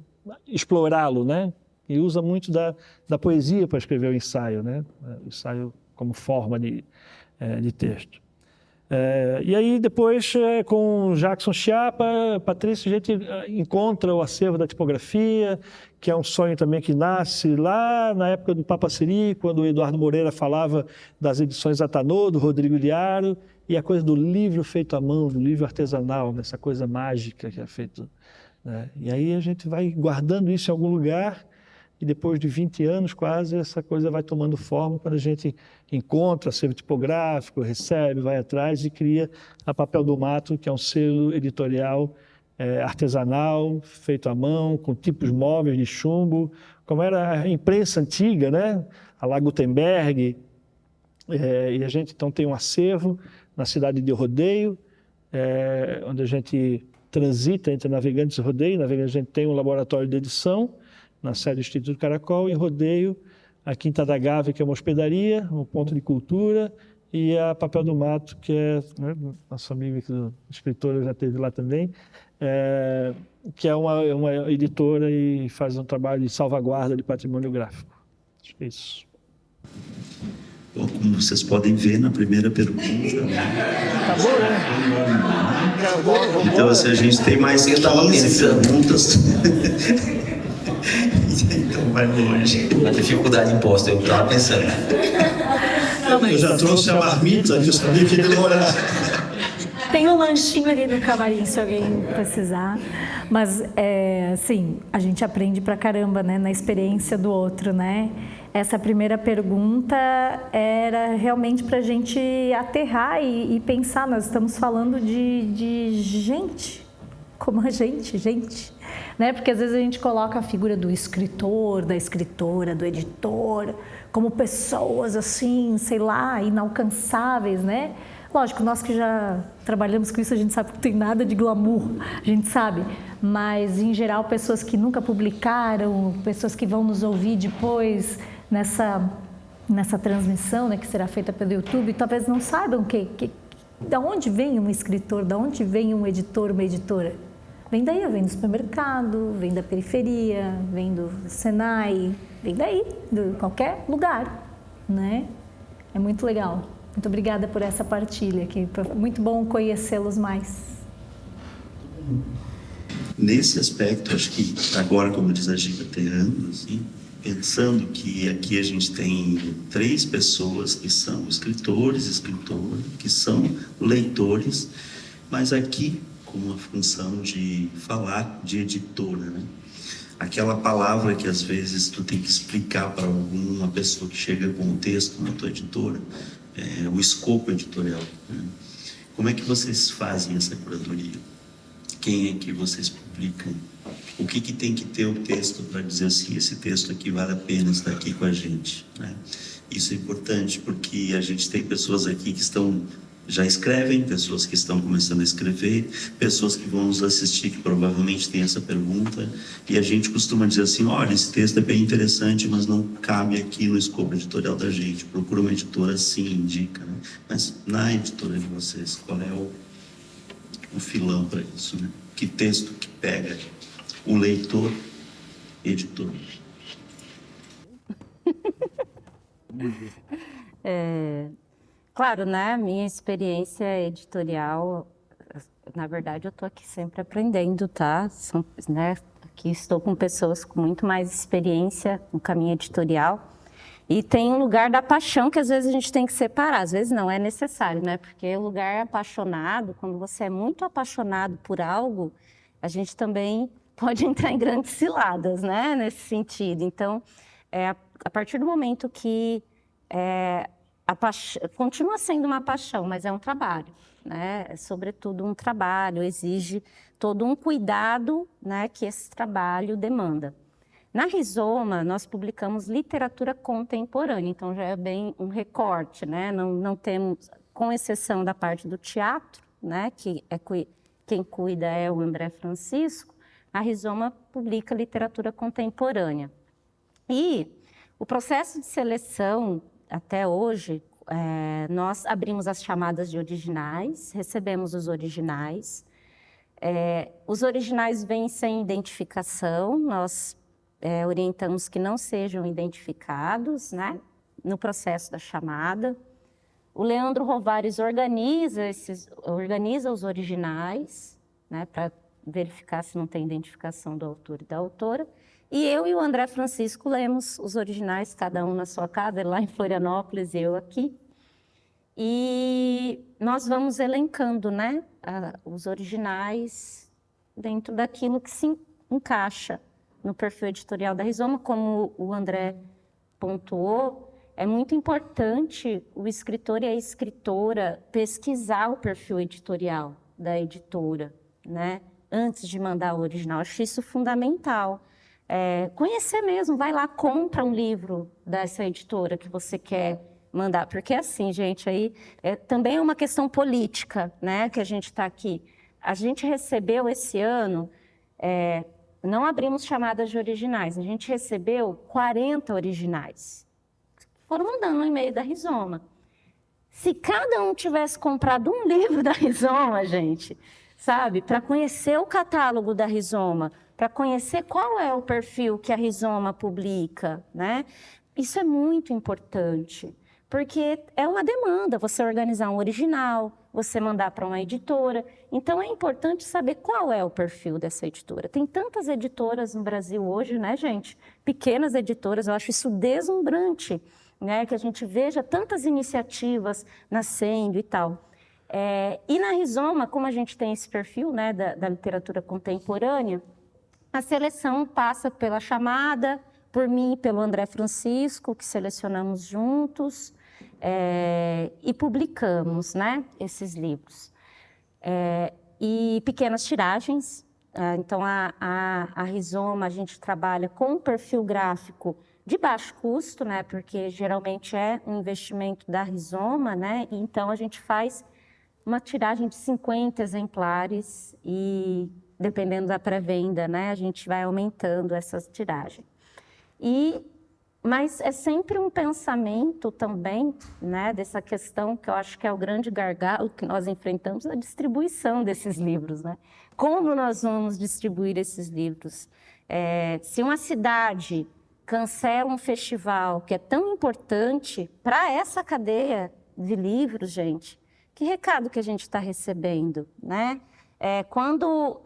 explorá-lo, né? E usa muito da poesia para escrever o ensaio, né? O ensaio como forma de texto. E aí depois, com Jackson Chiapa, Patrícia, a gente encontra o acervo da tipografia, que é um sonho também que nasce lá na época do Papaciri, quando o Eduardo Moreira falava das edições Atanô, do Rodrigo Liaro, e a coisa do livro feito à mão, do livro artesanal, essa coisa mágica que é feito, né? E aí a gente vai guardando isso em algum lugar, e depois de 20 anos quase, essa coisa vai tomando forma quando a gente encontra acervo tipográfico, recebe, vai atrás e cria a Papel do Mato, que é um selo editorial artesanal, feito à mão, com tipos móveis de chumbo, como era a imprensa antiga, né? A lá Gutenberg. E a gente então tem um acervo na cidade de Rodeio, onde a gente transita entre Navegantes e Rodeio. Navegantes a gente tem um laboratório de edição, na sede do Instituto Caracol, em Rodeio, a Quinta da Gávea, que é uma hospedaria, um ponto de cultura, e a Papel do Mato, que é, né, nosso amigo aqui do escritor, já esteve lá também, que é uma editora e faz um trabalho de salvaguarda de patrimônio gráfico. Acho que é isso. Bom, como vocês podem ver na primeira pergunta... Acabou, né? Então, assim, a gente tem mais 15 perguntas. Então vai longe. A dificuldade imposta, eu estava pensando. Eu já trouxe a marmita, que eu sabia que ia demorar. Tem um lanchinho ali no camarim, se alguém precisar. Mas, sim, a gente aprende pra caramba, né? Na experiência do outro, né? Essa primeira pergunta era realmente para a gente aterrar e pensar. Nós estamos falando de gente, como a gente, né? Porque às vezes a gente coloca a figura do escritor, da escritora, do editor, como pessoas assim, sei lá, inalcançáveis, né? Lógico, nós que já trabalhamos com isso, a gente sabe que não tem nada de glamour, a gente sabe. Mas, em geral, pessoas que nunca publicaram, pessoas que vão nos ouvir depois nessa transmissão, né, que será feita pelo YouTube, talvez não saibam de onde vem um escritor, de onde vem um editor, uma editora. Vem daí, vem do supermercado, vem da periferia, vem do Senai, vem daí, de qualquer lugar, né? É muito legal. Muito obrigada por essa partilha aqui. Foi muito bom conhecê-los mais. Nesse aspecto, acho que agora, como diz a Gica, aterrando, assim, pensando que aqui a gente tem 3 pessoas que são escritoras, que são leitores, mas aqui com uma função de falar de editora, né? Aquela palavra que às vezes tu tem que explicar para alguma pessoa que chega com o texto na tua editora, o escopo editorial, né? Como é que vocês fazem essa curadoria? Quem é que vocês publicam? O que tem que ter o texto para dizer assim, esse texto aqui vale a pena estar aqui com a gente, né? Isso é importante porque a gente tem pessoas aqui que já escrevem, pessoas que estão começando a escrever, pessoas que vão nos assistir que provavelmente tem essa pergunta, e a gente costuma dizer assim, olha, esse texto é bem interessante, mas não cabe aqui no escopo editorial da gente, procura uma editora assim, indica, né? Mas na editora de vocês, qual é o filão para isso, né? Que texto que pega o leitor, editor? Claro, né? Minha experiência editorial, na verdade, eu estou aqui sempre aprendendo, tá? Né? Aqui estou com pessoas com muito mais experiência no caminho editorial. E tem um lugar da paixão que às vezes a gente tem que separar, às vezes não é necessário, né? Porque o lugar apaixonado, quando você é muito apaixonado por algo, a gente também pode entrar em grandes ciladas, né? Nesse sentido. Então, a partir do momento que continua sendo uma paixão, mas é um trabalho, né? É sobretudo um trabalho, exige todo um cuidado, né, que esse trabalho demanda. Na Rizoma, nós publicamos literatura contemporânea, então já é bem um recorte, né? Não temos, com exceção da parte do teatro, né, que quem cuida é o André Francisco, a Rizoma publica literatura contemporânea. E o processo de seleção, até hoje, nós abrimos as chamadas de originais, recebemos os originais. Os originais vêm sem identificação, nós orientamos que não sejam identificados, né, no processo da chamada. O Leandro Rovares organiza os originais, né, para verificar se não tem identificação do autor e da autora. E eu e o André Francisco lemos os originais, cada um na sua casa, ele lá em Florianópolis e eu aqui. E nós vamos elencando, né, os originais dentro daquilo que se encaixa no perfil editorial da Rizoma. Como o André pontuou, é muito importante o escritor e a escritora pesquisar o perfil editorial da editora, né, antes de mandar o original. Acho isso fundamental. Conhecer mesmo, vai lá, compra um livro dessa editora que você quer mandar, porque assim, gente, aí também é uma questão política, né, que a gente está aqui. A gente recebeu esse ano, não abrimos chamadas de originais, a gente recebeu 40 originais. Foram mandando no e-mail da Rizoma. Se cada um tivesse comprado um livro da Rizoma, gente, sabe, para conhecer o catálogo da Rizoma, para conhecer qual é o perfil que a Rizoma publica, né? Isso é muito importante, porque é uma demanda você organizar um original, você mandar para uma editora. Então, é importante saber qual é o perfil dessa editora. Tem tantas editoras no Brasil hoje, né, gente? Pequenas editoras, eu acho isso deslumbrante, né? Que a gente veja tantas iniciativas nascendo e tal. E na Rizoma, como a gente tem esse perfil, né, da literatura contemporânea, a seleção passa pela chamada, por mim e pelo André Francisco, que selecionamos juntos, e publicamos, né, esses livros. E pequenas tiragens. Então, a Rizoma, a gente trabalha com um perfil gráfico de baixo custo, né, porque geralmente é um investimento da Rizoma, né, e então a gente faz uma tiragem de 50 exemplares e, dependendo da pré-venda, né, a gente vai aumentando essa tiragem. Mas é sempre um pensamento também, né, dessa questão que eu acho que é o grande gargalo que nós enfrentamos, a distribuição desses livros, né? Como nós vamos distribuir esses livros? Se uma cidade cancela um festival que é tão importante para essa cadeia de livros, gente, que recado que a gente está recebendo, né? Quando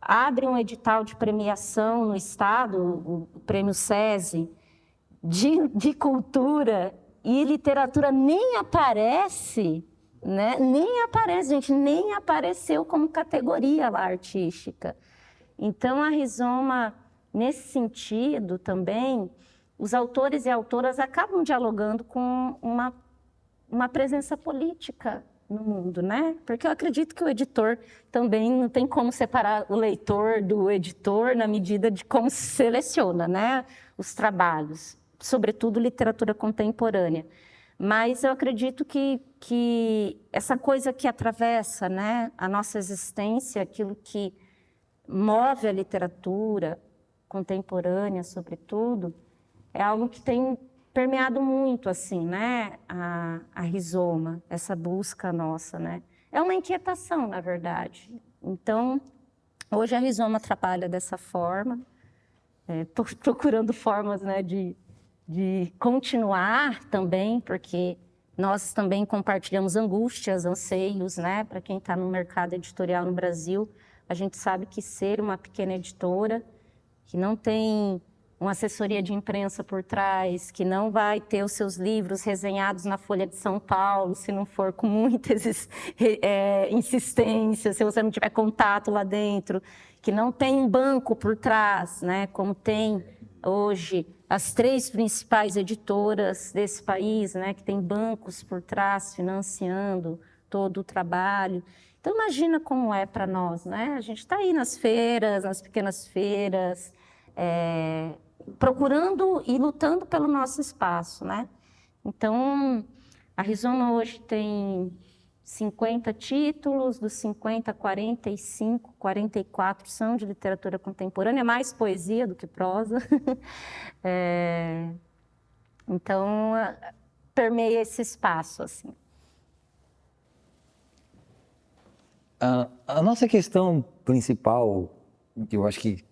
abre um edital de premiação no Estado, o Prêmio SESI, de cultura e literatura nem aparece, né? Nem aparece, gente, nem apareceu como categoria lá artística. Então, a Rizoma, nesse sentido também, os autores e autoras acabam dialogando com uma presença política no mundo, né? Porque eu acredito que o editor também não tem como separar o leitor do editor na medida de como se seleciona, né, os trabalhos, sobretudo literatura contemporânea. Mas eu acredito que essa coisa que atravessa, né, a nossa existência, aquilo que move a literatura contemporânea, sobretudo, é algo que tem permeado muito, assim, né, a Rizoma, essa busca nossa, né? É uma inquietação, na verdade. Então, hoje a Rizoma trabalha dessa forma, procurando formas, né, de continuar também, porque nós também compartilhamos angústias, anseios, né, para quem está no mercado editorial no Brasil. A gente sabe que ser uma pequena editora, que não tem uma assessoria de imprensa por trás, que não vai ter os seus livros resenhados na Folha de São Paulo, se não for com muita insistência, se você não tiver contato lá dentro, que não tem um banco por trás, né, como tem hoje as 3 principais editoras desse país, né, que tem bancos por trás financiando todo o trabalho. Então, imagina como é para nós, né? A gente está aí nas feiras, nas pequenas feiras, procurando e lutando pelo nosso espaço, né? Então, a Rizoma hoje tem 50 títulos, dos 50, 45, 44 são de literatura contemporânea, mais poesia do que prosa. Então, permeia esse espaço, assim. A nossa questão principal, que eu acho que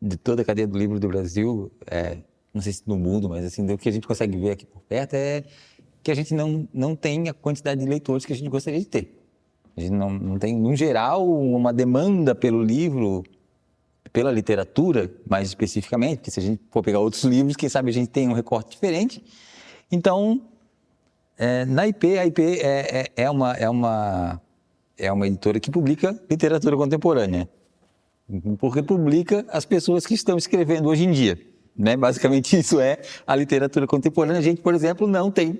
de toda a cadeia do livro do Brasil, não sei se no mundo, mas assim, do que a gente consegue ver aqui por perto, que a gente não tem a quantidade de leitores que a gente gostaria de ter. A gente não tem, no geral, uma demanda pelo livro, pela literatura, mais especificamente, porque se a gente for pegar outros livros, quem sabe a gente tem um recorte diferente. Então, a IP é uma editora que publica literatura contemporânea, porque publica as pessoas que estão escrevendo hoje em dia, né? Basicamente isso é a literatura contemporânea. A gente, por exemplo, não tem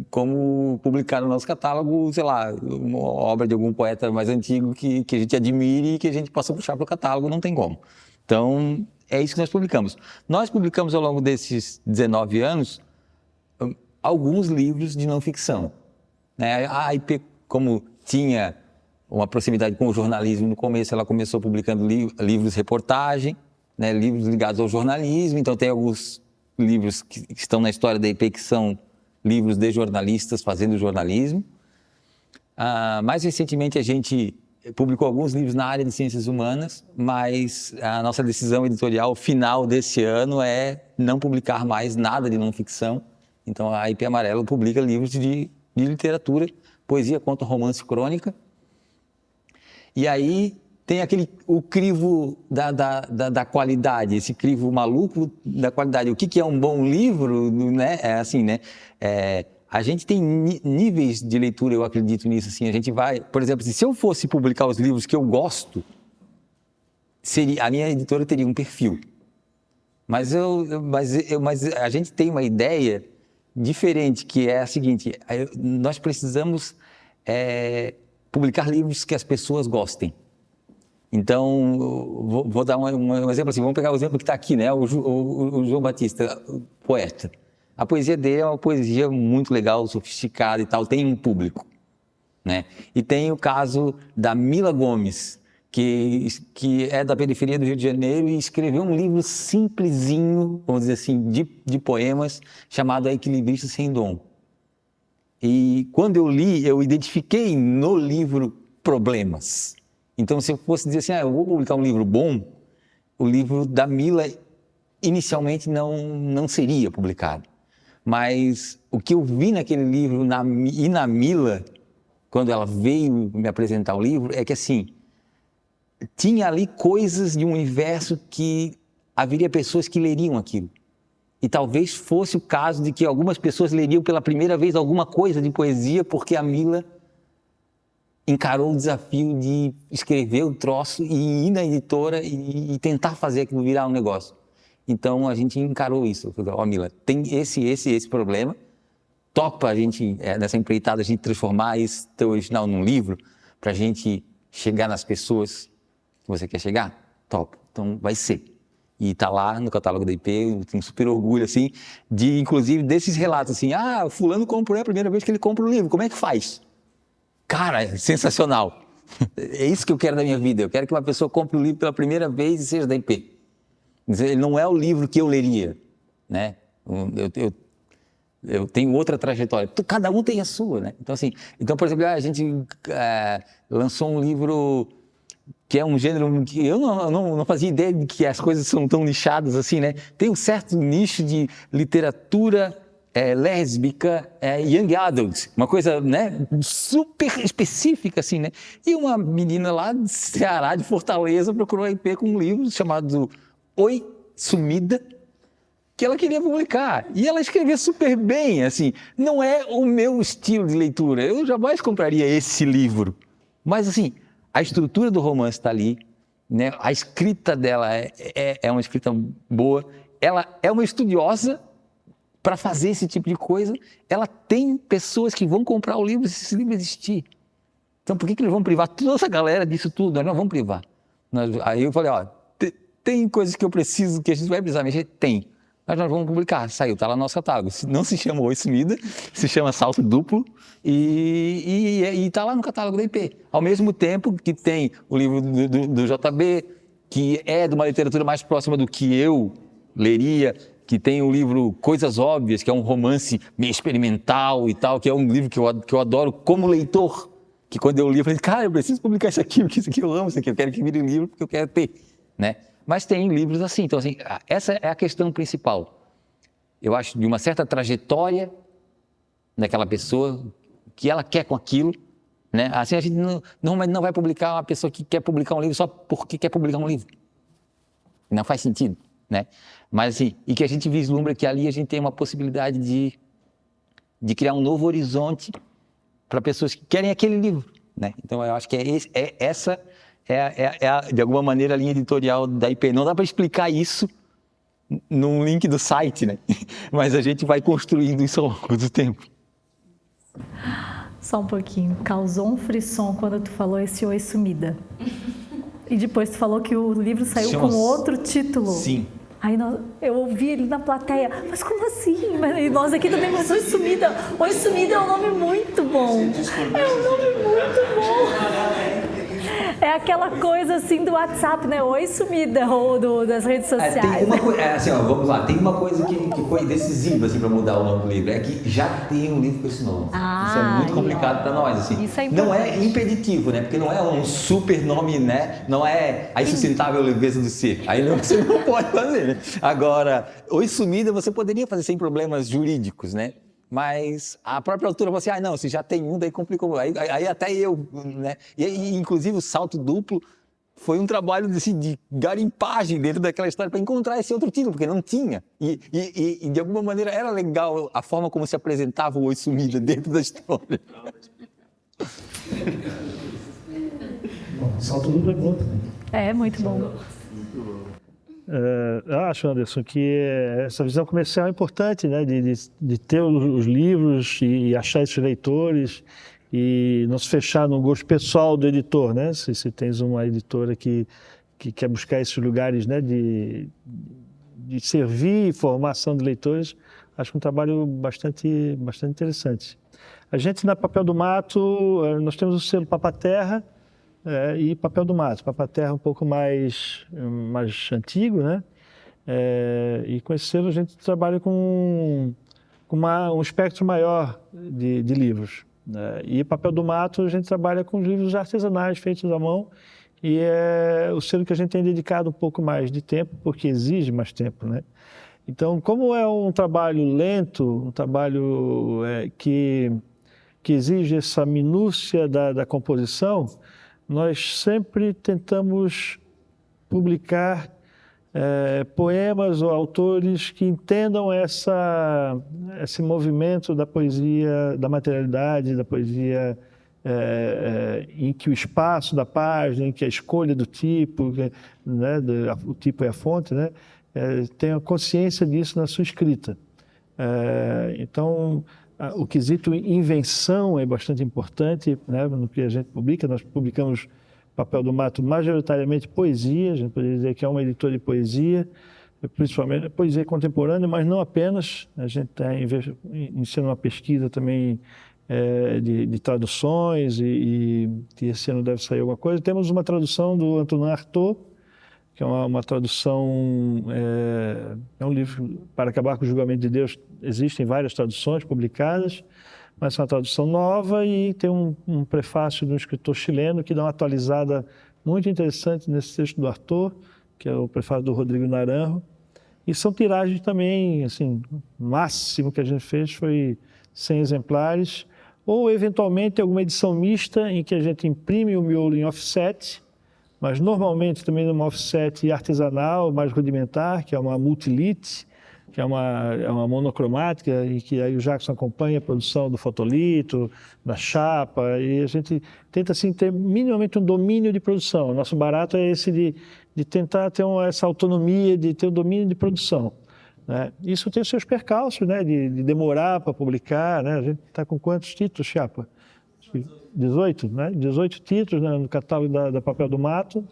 como publicar no nosso catálogo, sei lá, uma obra de algum poeta mais antigo que a gente admire e que a gente possa puxar para o catálogo, não tem como. Então, é isso que nós publicamos. Nós publicamos ao longo desses 19 anos alguns livros de não ficção, né? A IP, como tinha uma proximidade com o jornalismo no começo, ela começou publicando livros de reportagem, né? Livros ligados ao jornalismo. Então tem alguns livros que estão na história da IP que são livros de jornalistas fazendo jornalismo. Mais recentemente a gente publicou alguns livros na área de ciências humanas, mas a nossa decisão editorial final desse ano é não publicar mais nada de não ficção. Então a IP Amarelo publica livros de literatura, poesia, conto, romance, crônica. E aí tem o crivo da qualidade, esse crivo maluco da qualidade. O que é um bom livro, né? É assim, né? A gente tem níveis de leitura, eu acredito nisso. Assim, a gente vai, por exemplo, se eu fosse publicar os livros que eu gosto, a minha editora teria um perfil. Mas a gente tem uma ideia diferente, que é a seguinte: nós precisamos publicar livros que as pessoas gostem. Então, vou dar um exemplo assim, vamos pegar o exemplo que está aqui, né? O João Batista, o poeta. A poesia dele é uma poesia muito legal, sofisticada e tal, tem um público, né? E tem o caso da Mila Gomes, que é da periferia do Rio de Janeiro e escreveu um livro simplesinho, vamos dizer assim, de poemas, chamado A Equilibrista Sem Dom. E quando eu li, eu identifiquei no livro problemas. Então, se eu fosse dizer assim, eu vou publicar um livro bom, o livro da Mila inicialmente não seria publicado. Mas o que eu vi naquele livro e na Mila, quando ela veio me apresentar o livro, é que assim, tinha ali coisas de um universo que haveria pessoas que leriam aquilo. E talvez fosse o caso de que algumas pessoas leriam pela primeira vez alguma coisa de poesia porque a Mila encarou o desafio de escrever o troço e ir na editora e tentar fazer aquilo virar um negócio. Então a gente encarou isso. Mila, tem esse problema, topa a gente, nessa empreitada, a gente transformar esse teu original num livro para a gente chegar nas pessoas que você quer chegar? Top. Então vai ser. E está lá no catálogo da IP, eu tenho super orgulho, assim, inclusive, desses relatos, assim, fulano comprou, é a primeira vez que ele compra um livro, como é que faz? Cara, é sensacional. É isso que eu quero da minha vida, eu quero que uma pessoa compre um livro pela primeira vez e seja da IP. Ele não é o livro que eu leria, né? Eu tenho outra trajetória, cada um tem a sua, né? Então, assim, por exemplo, a gente lançou um livro que é um gênero que eu não fazia ideia de que as coisas são tão nichadas assim, né? Tem um certo nicho de literatura lésbica, young adult, uma coisa, né, super específica, assim, né? E uma menina lá de Ceará, de Fortaleza, procurou a IP com um livro chamado Oi, Sumida, que ela queria publicar. E ela escrevia super bem, assim. Não é o meu estilo de leitura, eu jamais compraria esse livro. Mas, assim, a estrutura do romance está ali, né? A escrita dela é uma escrita boa. Ela é uma estudiosa para fazer esse tipo de coisa. Ela tem pessoas que vão comprar o livro se esse livro existir. Então, por que eles vão privar toda essa galera disso tudo? Nós não vamos privar. Aí eu falei, tem coisas que eu preciso, que a gente vai precisar mexer? Tem. Mas nós vamos publicar. Saiu, está lá no nosso catálogo. Não se chama Oi Sumida, se chama Salto Duplo e está lá no catálogo da IP. Ao mesmo tempo que tem o livro do JB, que é de uma literatura mais próxima do que eu leria, que tem o livro Coisas Óbvias, que é um romance meio experimental e tal, que é um livro que eu adoro como leitor, que quando eu li, eu falei, cara, eu preciso publicar isso aqui, porque isso aqui eu amo, isso aqui eu quero que vire livro, porque eu quero ter, né? Mas tem livros assim. Então, assim, essa é a questão principal. Eu acho, de uma certa trajetória daquela pessoa, o que ela quer com aquilo, né? Assim, a gente normalmente não vai publicar uma pessoa que quer publicar um livro só porque quer publicar um livro. Não faz sentido, né? Mas assim, e que a gente vislumbra que ali a gente tem uma possibilidade de criar um novo horizonte para pessoas que querem aquele livro, né? Então eu acho que essa de alguma maneira a linha editorial da IP. Não dá para explicar isso num link do site, né? Mas a gente vai construindo isso ao longo do tempo. Só um pouquinho. Causou um frisson quando tu falou esse Oi Sumida. E depois tu falou que o livro saiu com outro título. Sim. Aí eu ouvi ele na plateia, mas como assim? E nós aqui também, mas Oi Sumida. Oi Sumida é um nome muito bom. É um nome muito bom. É aquela coisa assim do WhatsApp, né? Oi Sumida, ou das redes sociais. Tem uma coisa, assim, ó, vamos lá, tem uma coisa que foi decisiva assim, para mudar o nome do livro, é que já tem um livro com esse nome. Isso é muito complicado para nós, assim. Isso é não é impeditivo, né? Porque não é um super nome, né? Não é a insustentável leveza do ser. Aí você não pode fazer, né? Agora, Oi Sumida você poderia fazer sem problemas jurídicos, né? Mas a própria autora falou assim, não, se já tem um, daí complicou. Aí até eu, né? E inclusive o salto duplo foi um trabalho assim, de garimpagem dentro daquela história para encontrar esse outro título, porque não tinha. E de alguma maneira era legal a forma como se apresentava o Oi Sumida dentro da história. Salto duplo é bom também. É, muito bom. Eu acho, Anderson, que essa visão comercial é importante, né? De ter os livros e achar esses leitores e não se fechar no gosto pessoal do editor, né? Se tens uma editora que quer buscar esses lugares, né? De servir formação de leitores, acho um trabalho bastante interessante. A gente, na Papel do Mato, nós temos o selo Papaterra, e Papel do Mato. Papaterra um pouco mais antigo, né? E com esse selo a gente trabalha com um espectro maior de livros. E Papel do Mato a gente trabalha com livros artesanais feitos à mão e é o selo que a gente tem dedicado um pouco mais de tempo, porque exige mais tempo, né? Então, como é um trabalho lento, um trabalho que exige essa minúcia da composição, nós sempre tentamos publicar poemas ou autores que entendam esse movimento da poesia, da materialidade, da poesia em que o espaço da página, em que a escolha do tipo, né, o tipo é a fonte, né, tenha consciência disso na sua escrita. Então, o quesito invenção é bastante importante, né, no que a gente publica. Nós publicamos Papel do Mato majoritariamente poesia, a gente poderia dizer que é uma editora de poesia, principalmente poesia contemporânea, mas não apenas. A gente está iniciando uma pesquisa também de traduções e esse ano deve sair alguma coisa. Temos uma tradução do Antonin Artaud, que é uma tradução, é um livro para acabar com o julgamento de Deus. Existem várias traduções publicadas, mas é uma tradução nova e tem um prefácio de um escritor chileno que dá uma atualizada muito interessante nesse texto do Artaud, que é o prefácio do Rodrigo Naranjo. E são tiragens também, assim, o máximo que a gente fez foi 100 exemplares, ou eventualmente alguma edição mista em que a gente imprime o miolo em offset, mas normalmente também numa offset artesanal, mais rudimentar, que é uma multilite, que é uma monocromática, e que aí o Jackson acompanha a produção do fotolito, da chapa, e a gente tenta assim, ter minimamente um domínio de produção. O nosso barato é esse de tentar ter essa autonomia, de ter o domínio de produção, né? Isso tem os seus percalços, né? De demorar para publicar, né? A gente está com quantos títulos, Chapa? 18, né? 18 títulos, né, no catálogo da Papel do Mato.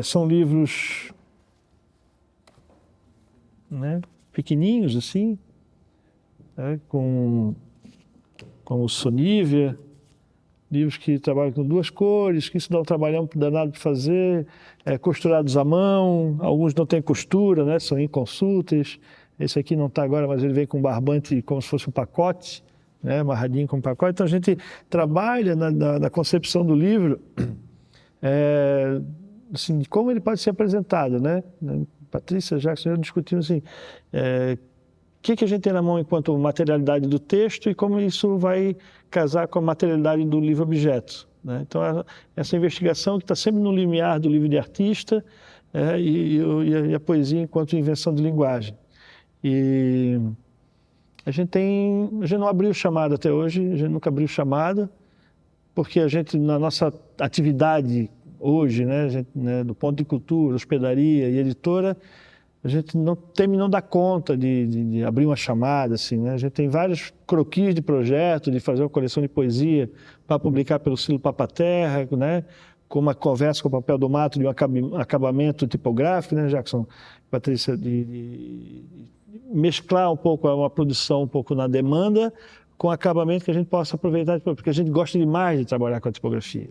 São livros, né, pequeninhos, assim, com o Sonívia, livros que trabalham com duas cores, que isso dá um trabalhão danado para fazer, costurados à mão, alguns não têm costura, né, são inconsúteis. Esse aqui não está agora, mas ele vem com barbante como se fosse um pacote, né, amarradinho com um pacote. Então a gente trabalha na concepção do livro, assim, de como ele pode ser apresentado, né? Patrícia Jackson e eu discutimos assim, que a gente tem na mão enquanto materialidade do texto e como isso vai casar com a materialidade do livro-objeto, né? Então, essa investigação que está sempre no limiar do livro de artista e a poesia enquanto invenção de linguagem. E a gente não abriu chamada até hoje, a gente nunca abriu chamada, porque a gente, na nossa atividade hoje, né, do ponto de cultura, hospedaria e editora, a gente não terminou dar conta de abrir uma chamada, assim, né? A gente tem vários croquis de projeto, de fazer uma coleção de poesia para publicar pelo Silo Papa-Terra, né? Com uma conversa com o Papel do Mato de um acabamento tipográfico, né, Jackson, Patrícia, de mesclar um pouco uma produção um pouco na demanda com acabamento que a gente possa aproveitar, porque a gente gosta demais de trabalhar com a tipografia.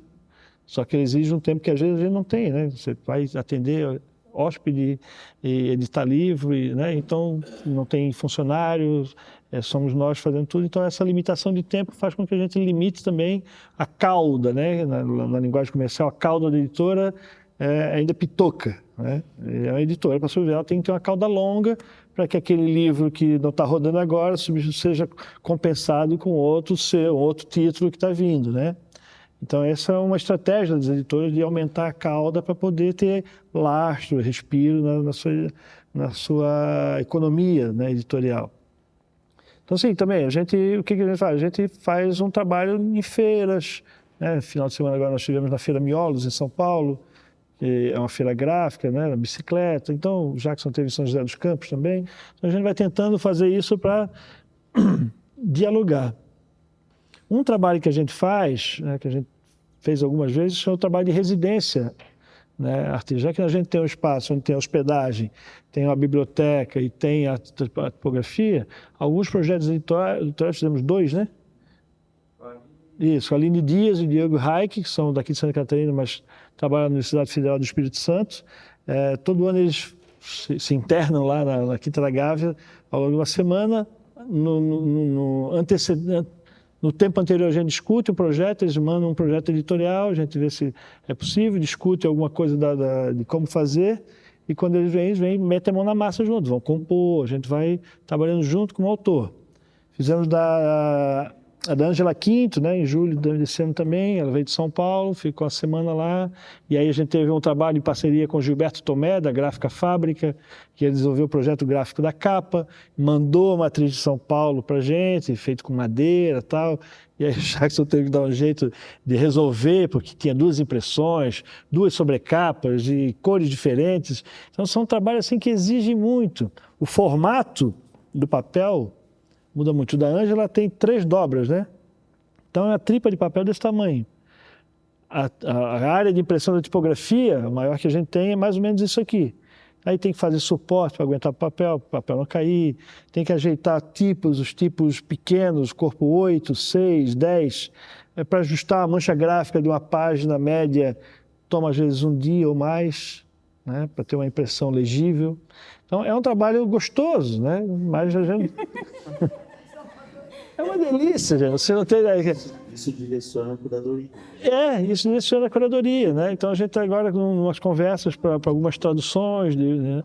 Só que exige um tempo que às vezes a gente não tem, né? Você vai atender hóspede e editar livro, né? Então não tem funcionários, somos nós fazendo tudo. Então essa limitação de tempo faz com que a gente limite também a cauda, né? Na linguagem comercial, a cauda da editora ainda pitoca, né? É uma editora, para sobreviver, ela tem que ter uma cauda longa para que aquele livro que não está rodando agora seja compensado com outro título que está vindo, né? Então, essa é uma estratégia das editoras de aumentar a cauda para poder ter lastro, respiro na sua economia, né, editorial. Então, sim, também, o que a gente faz? A gente faz um trabalho em feiras, né? Final de semana agora nós estivemos na Feira Miolos, em São Paulo, que é uma feira gráfica, né, na bicicleta. Então, o Jackson teve em São José dos Campos também. Então, a gente vai tentando fazer isso para dialogar. Um trabalho que a gente faz, né, que a gente fez algumas vezes, é o trabalho de residência, né, artística. Já que a gente tem um espaço onde tem a hospedagem, tem uma biblioteca e tem a tipografia, alguns projetos editoriais fizemos 2, né? Isso, a Aline Dias e o Diego Reich, que são daqui de Santa Catarina, mas trabalham na Universidade Federal do Espírito Santo. Todo ano eles se internam lá na Quinta da Gávea ao longo de uma semana. No tempo anterior a gente discute o projeto, eles mandam um projeto editorial, a gente vê se é possível, discute alguma coisa de como fazer, e quando eles vêm, metem a mão na massa junto, vão compor, a gente vai trabalhando junto com o autor. Fizemos a da Ângela Quinto, né, em julho desse ano também, ela veio de São Paulo, ficou uma semana lá, e aí a gente teve um trabalho em parceria com o Gilberto Tomé, da Gráfica Fábrica, que ele desenvolveu o projeto gráfico da capa, mandou a matriz de São Paulo para a gente, feito com madeira e tal, e aí o Jackson teve que dar um jeito de resolver, porque tinha 2 impressões, 2 sobrecapas e cores diferentes. Então são trabalhos assim que exigem muito. O formato do papel muda muito. O da Ângela tem 3 dobras, né? Então é uma tripa de papel desse tamanho. A área de impressão da tipografia, a maior que a gente tem, é mais ou menos isso aqui. Aí tem que fazer suporte para aguentar o papel não cair, tem que ajeitar os tipos pequenos, corpo 8, 6, 10, para ajustar a mancha gráfica de uma página média, toma às vezes um dia ou mais, né, para ter uma impressão legível. Então é um trabalho gostoso, né? Mas a gente... É uma delícia, gente. Você não tem ideia. Isso direciona a curadoria. Isso direciona a curadoria, né? Então a gente está agora com umas conversas para algumas traduções, né?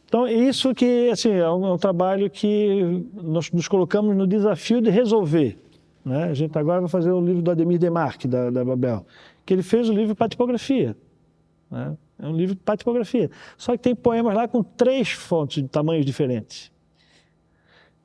Então isso que, assim, é um trabalho que nós nos colocamos no desafio de resolver, né? A gente agora vai fazer o livro do Ademir Demarque, da Babel, que ele fez o livro para tipografia, né? É um livro para tipografia. Só que tem poemas lá com 3 fontes de tamanhos diferentes.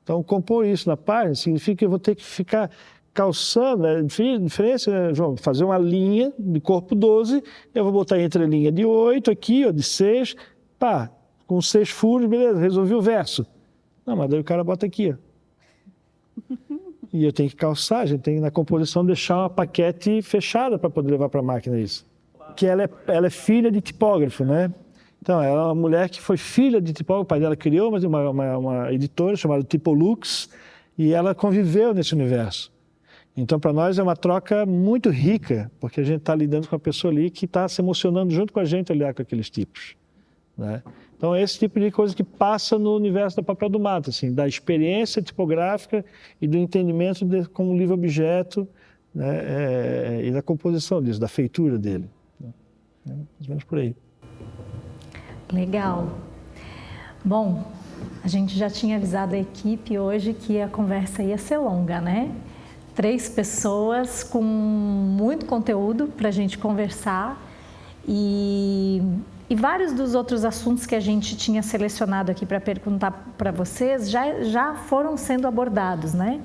Então, compor isso na página significa que eu vou ter que ficar calçando, né? Diferença, né, João? Fazer uma linha de corpo 12, eu vou botar entre a linha de 8 aqui, ou de 6, pá, com 6 furos, beleza, resolvi o verso. Não, mas daí o cara bota aqui, ó. E eu tenho que calçar, a gente tem que, na composição, deixar uma paquete fechada para poder levar para a máquina isso. Que ela é filha de tipógrafo, né? Então, ela é uma mulher que foi filha de tipógrafo, o pai dela criou uma editora chamada Tipolux, e ela conviveu nesse universo. Então, para nós é uma troca muito rica, porque a gente está lidando com uma pessoa ali que está se emocionando junto com a gente a lidar com aqueles tipos, né? Então, é esse tipo de coisa que passa no universo do papel do mato, assim, da experiência tipográfica e do entendimento como livro-objeto, né, e da composição disso, da feitura dele. Né? Mais ou menos por aí. Legal. Bom, A gente já tinha avisado a equipe hoje que a conversa ia ser longa, né? 3 pessoas com muito conteúdo para a gente conversar e vários dos outros assuntos que a gente tinha selecionado aqui para perguntar para vocês já foram sendo abordados, né?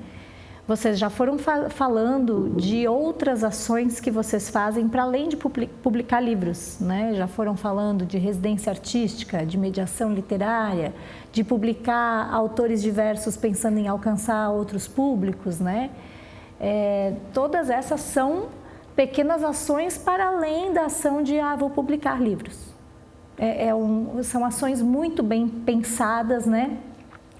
Vocês já foram falando de outras ações que vocês fazem para além de publicar livros, né? Já foram falando de residência artística, de mediação literária, de publicar autores diversos pensando em alcançar outros públicos, né? Todas essas são pequenas ações para além da ação de vou publicar livros. São ações muito bem pensadas, né?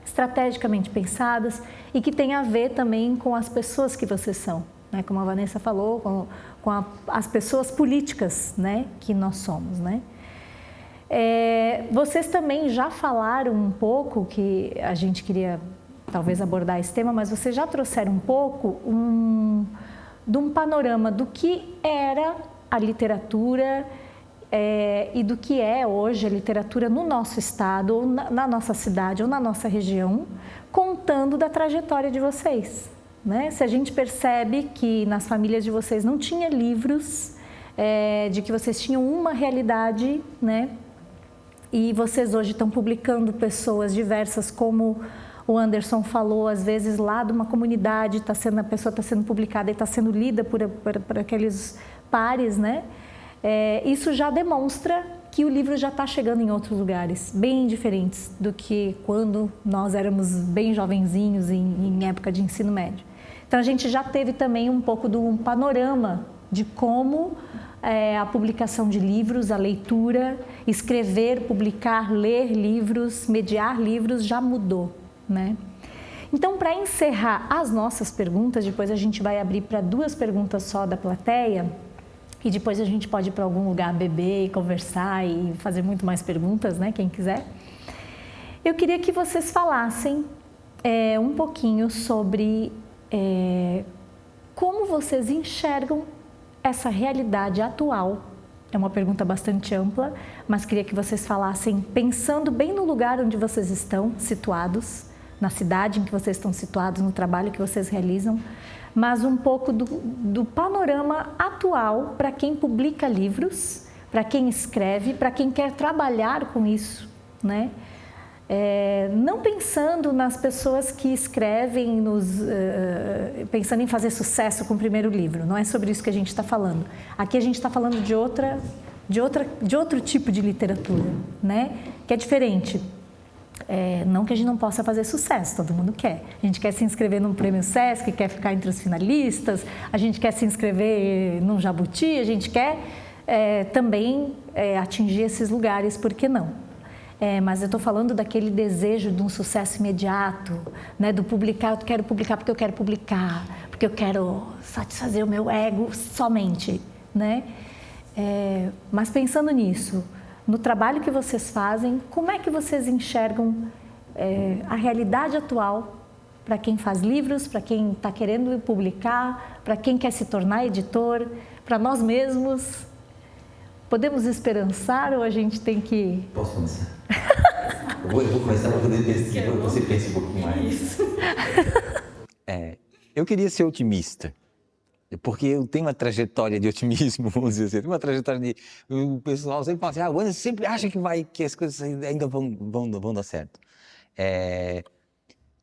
Estrategicamente pensadas e que tem a ver também com as pessoas que vocês são, né? Como a Vanessa falou, com as pessoas políticas, né? Que nós somos, né? Vocês também já falaram um pouco, que a gente queria talvez abordar esse tema, mas vocês já trouxeram um pouco de um panorama do que era a literatura e do que é hoje a literatura no nosso estado, ou na nossa cidade, ou na nossa região, contando da trajetória de vocês, né? Se a gente percebe que nas famílias de vocês não tinha livros, de que vocês tinham uma realidade, né? E vocês hoje estão publicando pessoas diversas, como o Anderson falou, às vezes lá de uma comunidade, a pessoa está sendo publicada e está sendo lida por aqueles pares, né? Isso já demonstra que o livro já está chegando em outros lugares, bem diferentes do que quando nós éramos bem jovenzinhos em época de ensino médio. Então a gente já teve também um pouco de um panorama de como a publicação de livros, a leitura, escrever, publicar, ler livros, mediar livros já mudou, né? Então, para encerrar as nossas perguntas, depois a gente vai abrir para 2 perguntas só da plateia e depois a gente pode ir para algum lugar beber e conversar e fazer muito mais perguntas, né? Quem quiser. Eu queria que vocês falassem um pouquinho sobre como vocês enxergam essa realidade atual. É uma pergunta bastante ampla, mas queria que vocês falassem pensando bem no lugar onde vocês estão situados, na cidade em que vocês estão situados, no trabalho que vocês realizam, mas um pouco do panorama atual para quem publica livros, para quem escreve, para quem quer trabalhar com isso, né? Não pensando nas pessoas que escrevem, pensando em fazer sucesso com o primeiro livro, não é sobre isso que a gente está falando. Aqui a gente está falando de outro tipo de literatura, né? Que é diferente. Não que a gente não possa fazer sucesso, todo mundo quer. A gente quer se inscrever num prêmio Sesc, quer ficar entre os finalistas, a gente quer se inscrever num Jabuti, a gente quer também atingir esses lugares, por que não? Mas eu estou falando daquele desejo de um sucesso imediato, né? Do publicar, eu quero publicar porque eu quero publicar, porque eu quero satisfazer o meu ego somente, né? Mas pensando nisso, no trabalho que vocês fazem, como é que vocês enxergam a realidade atual para quem faz livros, para quem está querendo publicar, para quem quer se tornar editor, para nós mesmos? Podemos esperançar ou a gente tem que... Posso começar? Eu vou começar para poder pensar, você pense um pouquinho mais. Eu queria ser otimista, porque eu tenho uma trajetória de otimismo, vamos dizer assim, uma trajetória de... O pessoal sempre fala assim, o Anderson sempre acha que as coisas ainda vão dar certo.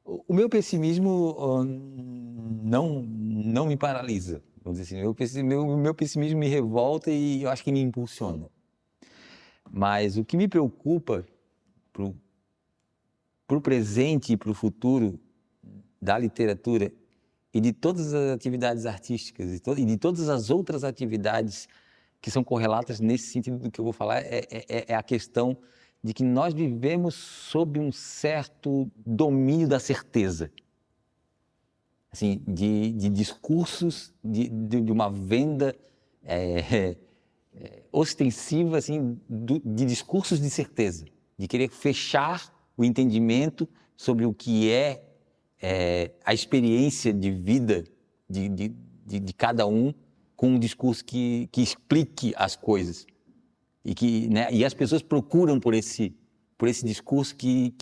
O meu pessimismo não me paralisa, vamos dizer assim. O meu pessimismo me revolta e eu acho que me impulsiona. Mas o que me preocupa para o presente e para o futuro da literatura e de todas as atividades artísticas e de todas as outras atividades que são correlatas nesse sentido do que eu vou falar é a questão de que nós vivemos sob um certo domínio da certeza, assim, de discursos, de uma venda ostensiva, assim, de discursos de certeza, de querer fechar o entendimento sobre o que é a experiência de vida de cada um com um discurso que explique as coisas. E as pessoas procuram por esse por esse discurso que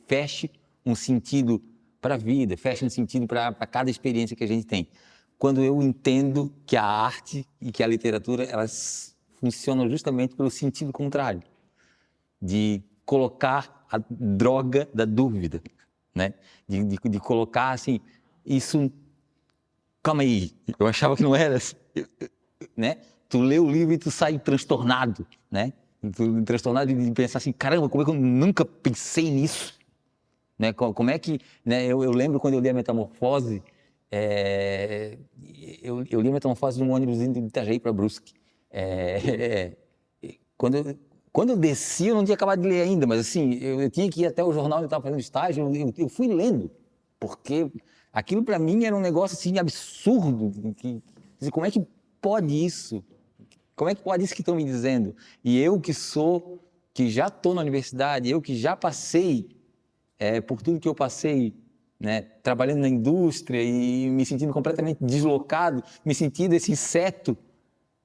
feche um sentido para a vida, feche um sentido para cada experiência que a gente tem. Quando eu entendo que a arte e que a literatura, elas funcionam justamente pelo sentido contrário, de colocar a droga da dúvida, né? De colocar assim, isso, calma aí, eu achava que não era assim, né? Tu lê o livro e tu sai transtornado, né? Transtornado de pensar assim, caramba, como é que eu nunca pensei nisso? Né? Como é que, né? Eu lembro quando eu li a Metamorfose, eu li a Metamorfose de um ônibus indo de Itajaí para Brusque. Quando eu desci, eu não tinha acabado de ler ainda, mas assim, eu tinha que ir até o jornal onde eu estava fazendo estágio, eu fui lendo, porque aquilo para mim era um negócio assim absurdo. Como é que pode isso? Como é que pode isso que estão me dizendo? E eu que já estou na universidade, eu que já passei por tudo que eu passei, né, trabalhando na indústria e me sentindo completamente deslocado, me sentindo esse inseto,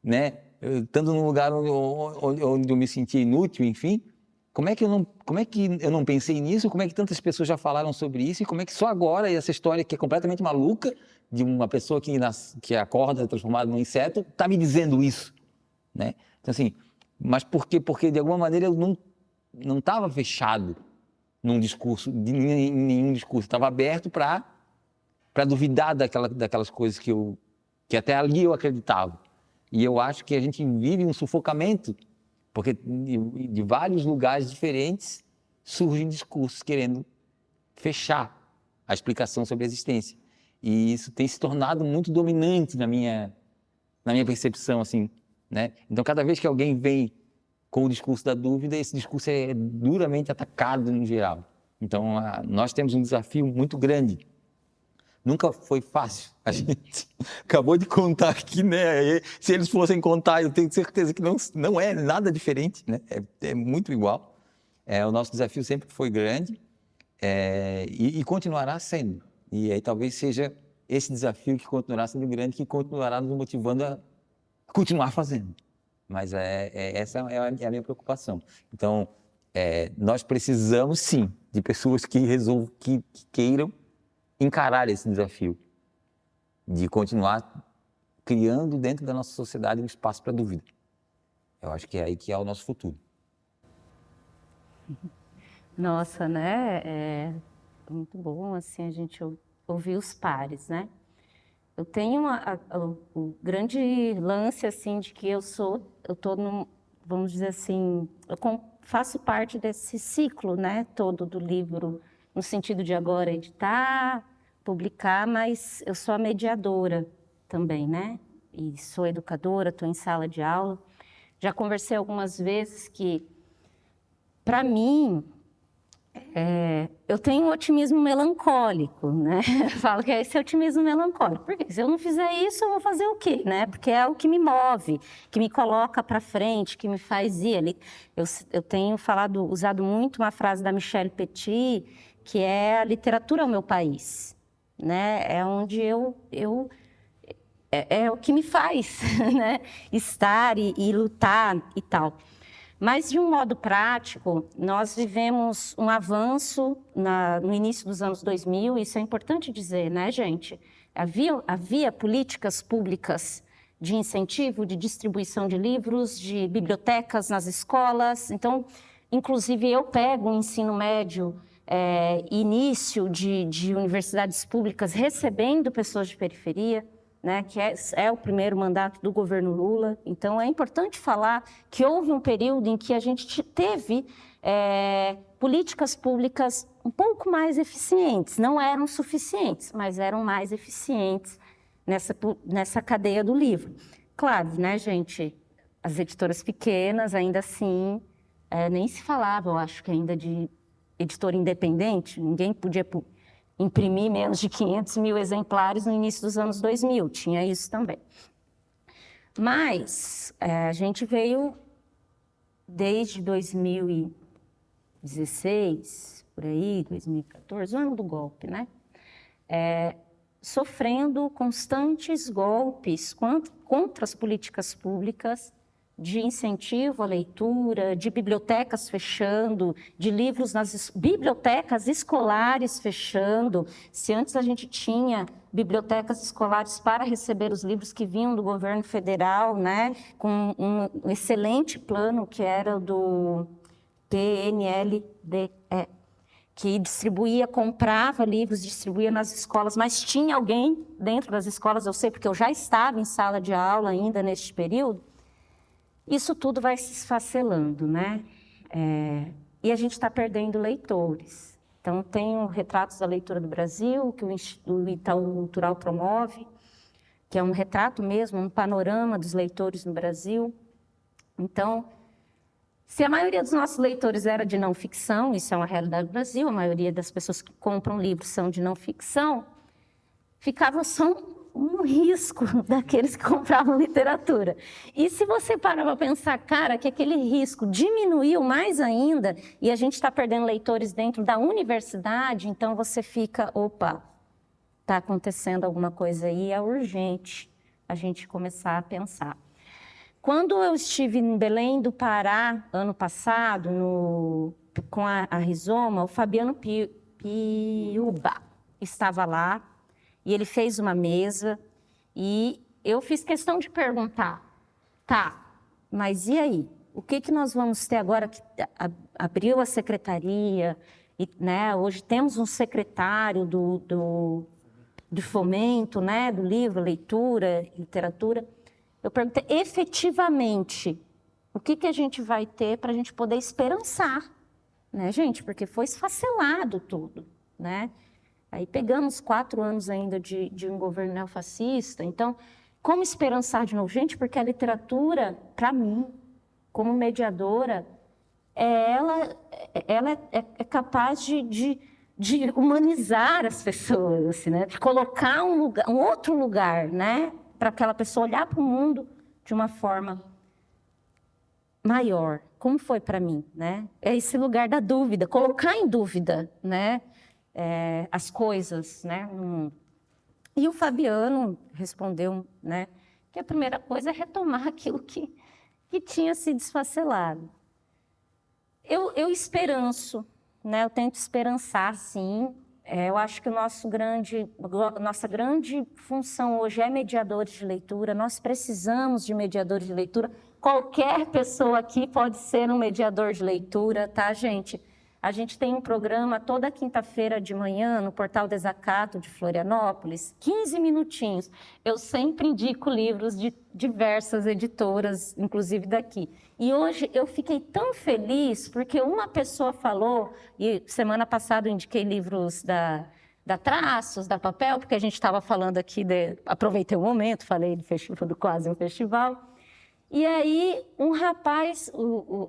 né, estando num lugar onde eu me sentia inútil, enfim. Como é que eu não pensei nisso? Como é que tantas pessoas já falaram sobre isso? E como é que só agora essa história que é completamente maluca de uma pessoa que acorda transformada num inseto está me dizendo isso, né? Então assim, mas por quê? Porque de alguma maneira eu não estava fechado num discurso, em nenhum discurso, estava aberto para duvidar daquelas coisas que até ali eu acreditava. E eu acho que a gente vive um sufocamento, porque de vários lugares diferentes surgem discursos querendo fechar a explicação sobre a existência. E isso tem se tornado muito dominante na minha percepção, assim, né? Então, cada vez que alguém vem com o discurso da dúvida, esse discurso é duramente atacado no geral. Então, nós temos um desafio muito grande. Nunca foi fácil. A gente acabou de contar aqui, né? Se eles fossem contar, eu tenho certeza que não é nada diferente, né? É muito igual. O nosso desafio sempre foi grande e continuará sendo. E aí talvez seja esse desafio que continuará sendo grande, que continuará nos motivando a continuar fazendo. Mas essa é a minha preocupação. Então, nós precisamos, sim, de pessoas que queiram encarar esse desafio de continuar criando dentro da nossa sociedade um espaço para dúvida. Eu acho que é aí que é o nosso futuro. Nossa, né? É muito bom assim a gente ouvir os pares, né? Eu tenho o grande lance assim de que eu tô vamos dizer assim, faço parte desse ciclo, né, todo do livro, no sentido de agora editar, publicar, mas eu sou a mediadora também, né? E sou educadora, estou em sala de aula. Já conversei algumas vezes que, para mim, eu tenho um otimismo melancólico, né? Eu falo que é esse otimismo melancólico. Porque se eu não fizer isso, eu vou fazer o quê, né? Porque é o que me move, que me coloca para frente, que me faz ir. Eu tenho usado muito uma frase da Michelle Petit, que é: a literatura é o meu país, né? É onde é o que me faz, né? Estar e lutar e tal. Mas, de um modo prático, nós vivemos um avanço no início dos anos 2000, isso é importante dizer, né, gente? Havia políticas públicas de incentivo, de distribuição de livros, de bibliotecas nas escolas. Então, inclusive, eu pego o ensino médio, início de universidades públicas recebendo pessoas de periferia, né, que é o primeiro mandato do governo Lula. Então, é importante falar que houve um período em que a gente teve políticas públicas um pouco mais eficientes. Não eram suficientes, mas eram mais eficientes nessa cadeia do livro. Claro, né, gente, as editoras pequenas, ainda assim, nem se falava, eu acho que ainda de editora independente, ninguém podia imprimir menos de 500 mil exemplares no início dos anos 2000, tinha isso também. Mas a gente veio, desde 2016, por aí, 2014, o ano do golpe, né? Sofrendo constantes golpes contra as políticas públicas de incentivo à leitura, de bibliotecas fechando, de livros nas bibliotecas escolares fechando. Se antes a gente tinha bibliotecas escolares para receber os livros que vinham do governo federal, né, com um excelente plano que era do PNLD, que distribuía, comprava livros, distribuía nas escolas, mas tinha alguém dentro das escolas, eu sei porque eu já estava em sala de aula ainda neste período. Isso tudo vai se esfacelando, né? E a gente está perdendo leitores. Então, tem o Retratos da Leitura do Brasil, que o Itaú Cultural promove, que é um retrato mesmo, um panorama dos leitores no Brasil. Então, se a maioria dos nossos leitores era de não ficção, isso é uma realidade do Brasil, a maioria das pessoas que compram livros são de não ficção, ficava só um risco daqueles que compravam literatura. E se você parar para pensar, cara, que aquele risco diminuiu mais ainda e a gente está perdendo leitores dentro da universidade, então você fica, opa, está acontecendo alguma coisa aí, é urgente a gente começar a pensar. Quando eu estive em Belém do Pará, ano passado, com a Rizoma, o Fabiano Piuba estava lá, e ele fez uma mesa, e eu fiz questão de perguntar, tá, mas e aí? O que nós vamos ter agora que abriu a secretaria, e, né, hoje temos um secretário do fomento, né, do livro, leitura, literatura. Eu perguntei, efetivamente, o que a gente vai ter para a gente poder esperançar, né, gente? Porque foi esfacelado tudo, né? Aí pegamos 4 anos ainda de um governo neofascista. Então, como esperançar de novo? Gente, porque a literatura, para mim, como mediadora, ela é capaz de humanizar as pessoas, assim, né? De colocar um outro lugar, né? Para aquela pessoa olhar para o mundo de uma forma maior. Como foi para mim, né? É esse lugar da dúvida, colocar em dúvida, né? As coisas, né? E o Fabiano respondeu, né? Que a primeira coisa é retomar aquilo que tinha se desfacelado. Eu esperanço, né? Eu tento esperançar, sim. Eu acho que nossa grande função hoje é mediadores de leitura. Nós precisamos de mediadores de leitura. Qualquer pessoa aqui pode ser um mediador de leitura, tá, gente? A gente tem um programa toda quinta-feira de manhã no Portal Desacato de Florianópolis, 15 minutinhos. Eu sempre indico livros de diversas editoras, inclusive daqui. E hoje eu fiquei tão feliz porque uma pessoa falou, e semana passada eu indiquei livros da Traços, da Papel, porque a gente estava falando aqui, aproveitei o momento, falei de festival, do Quase um Festival. E aí, um rapaz,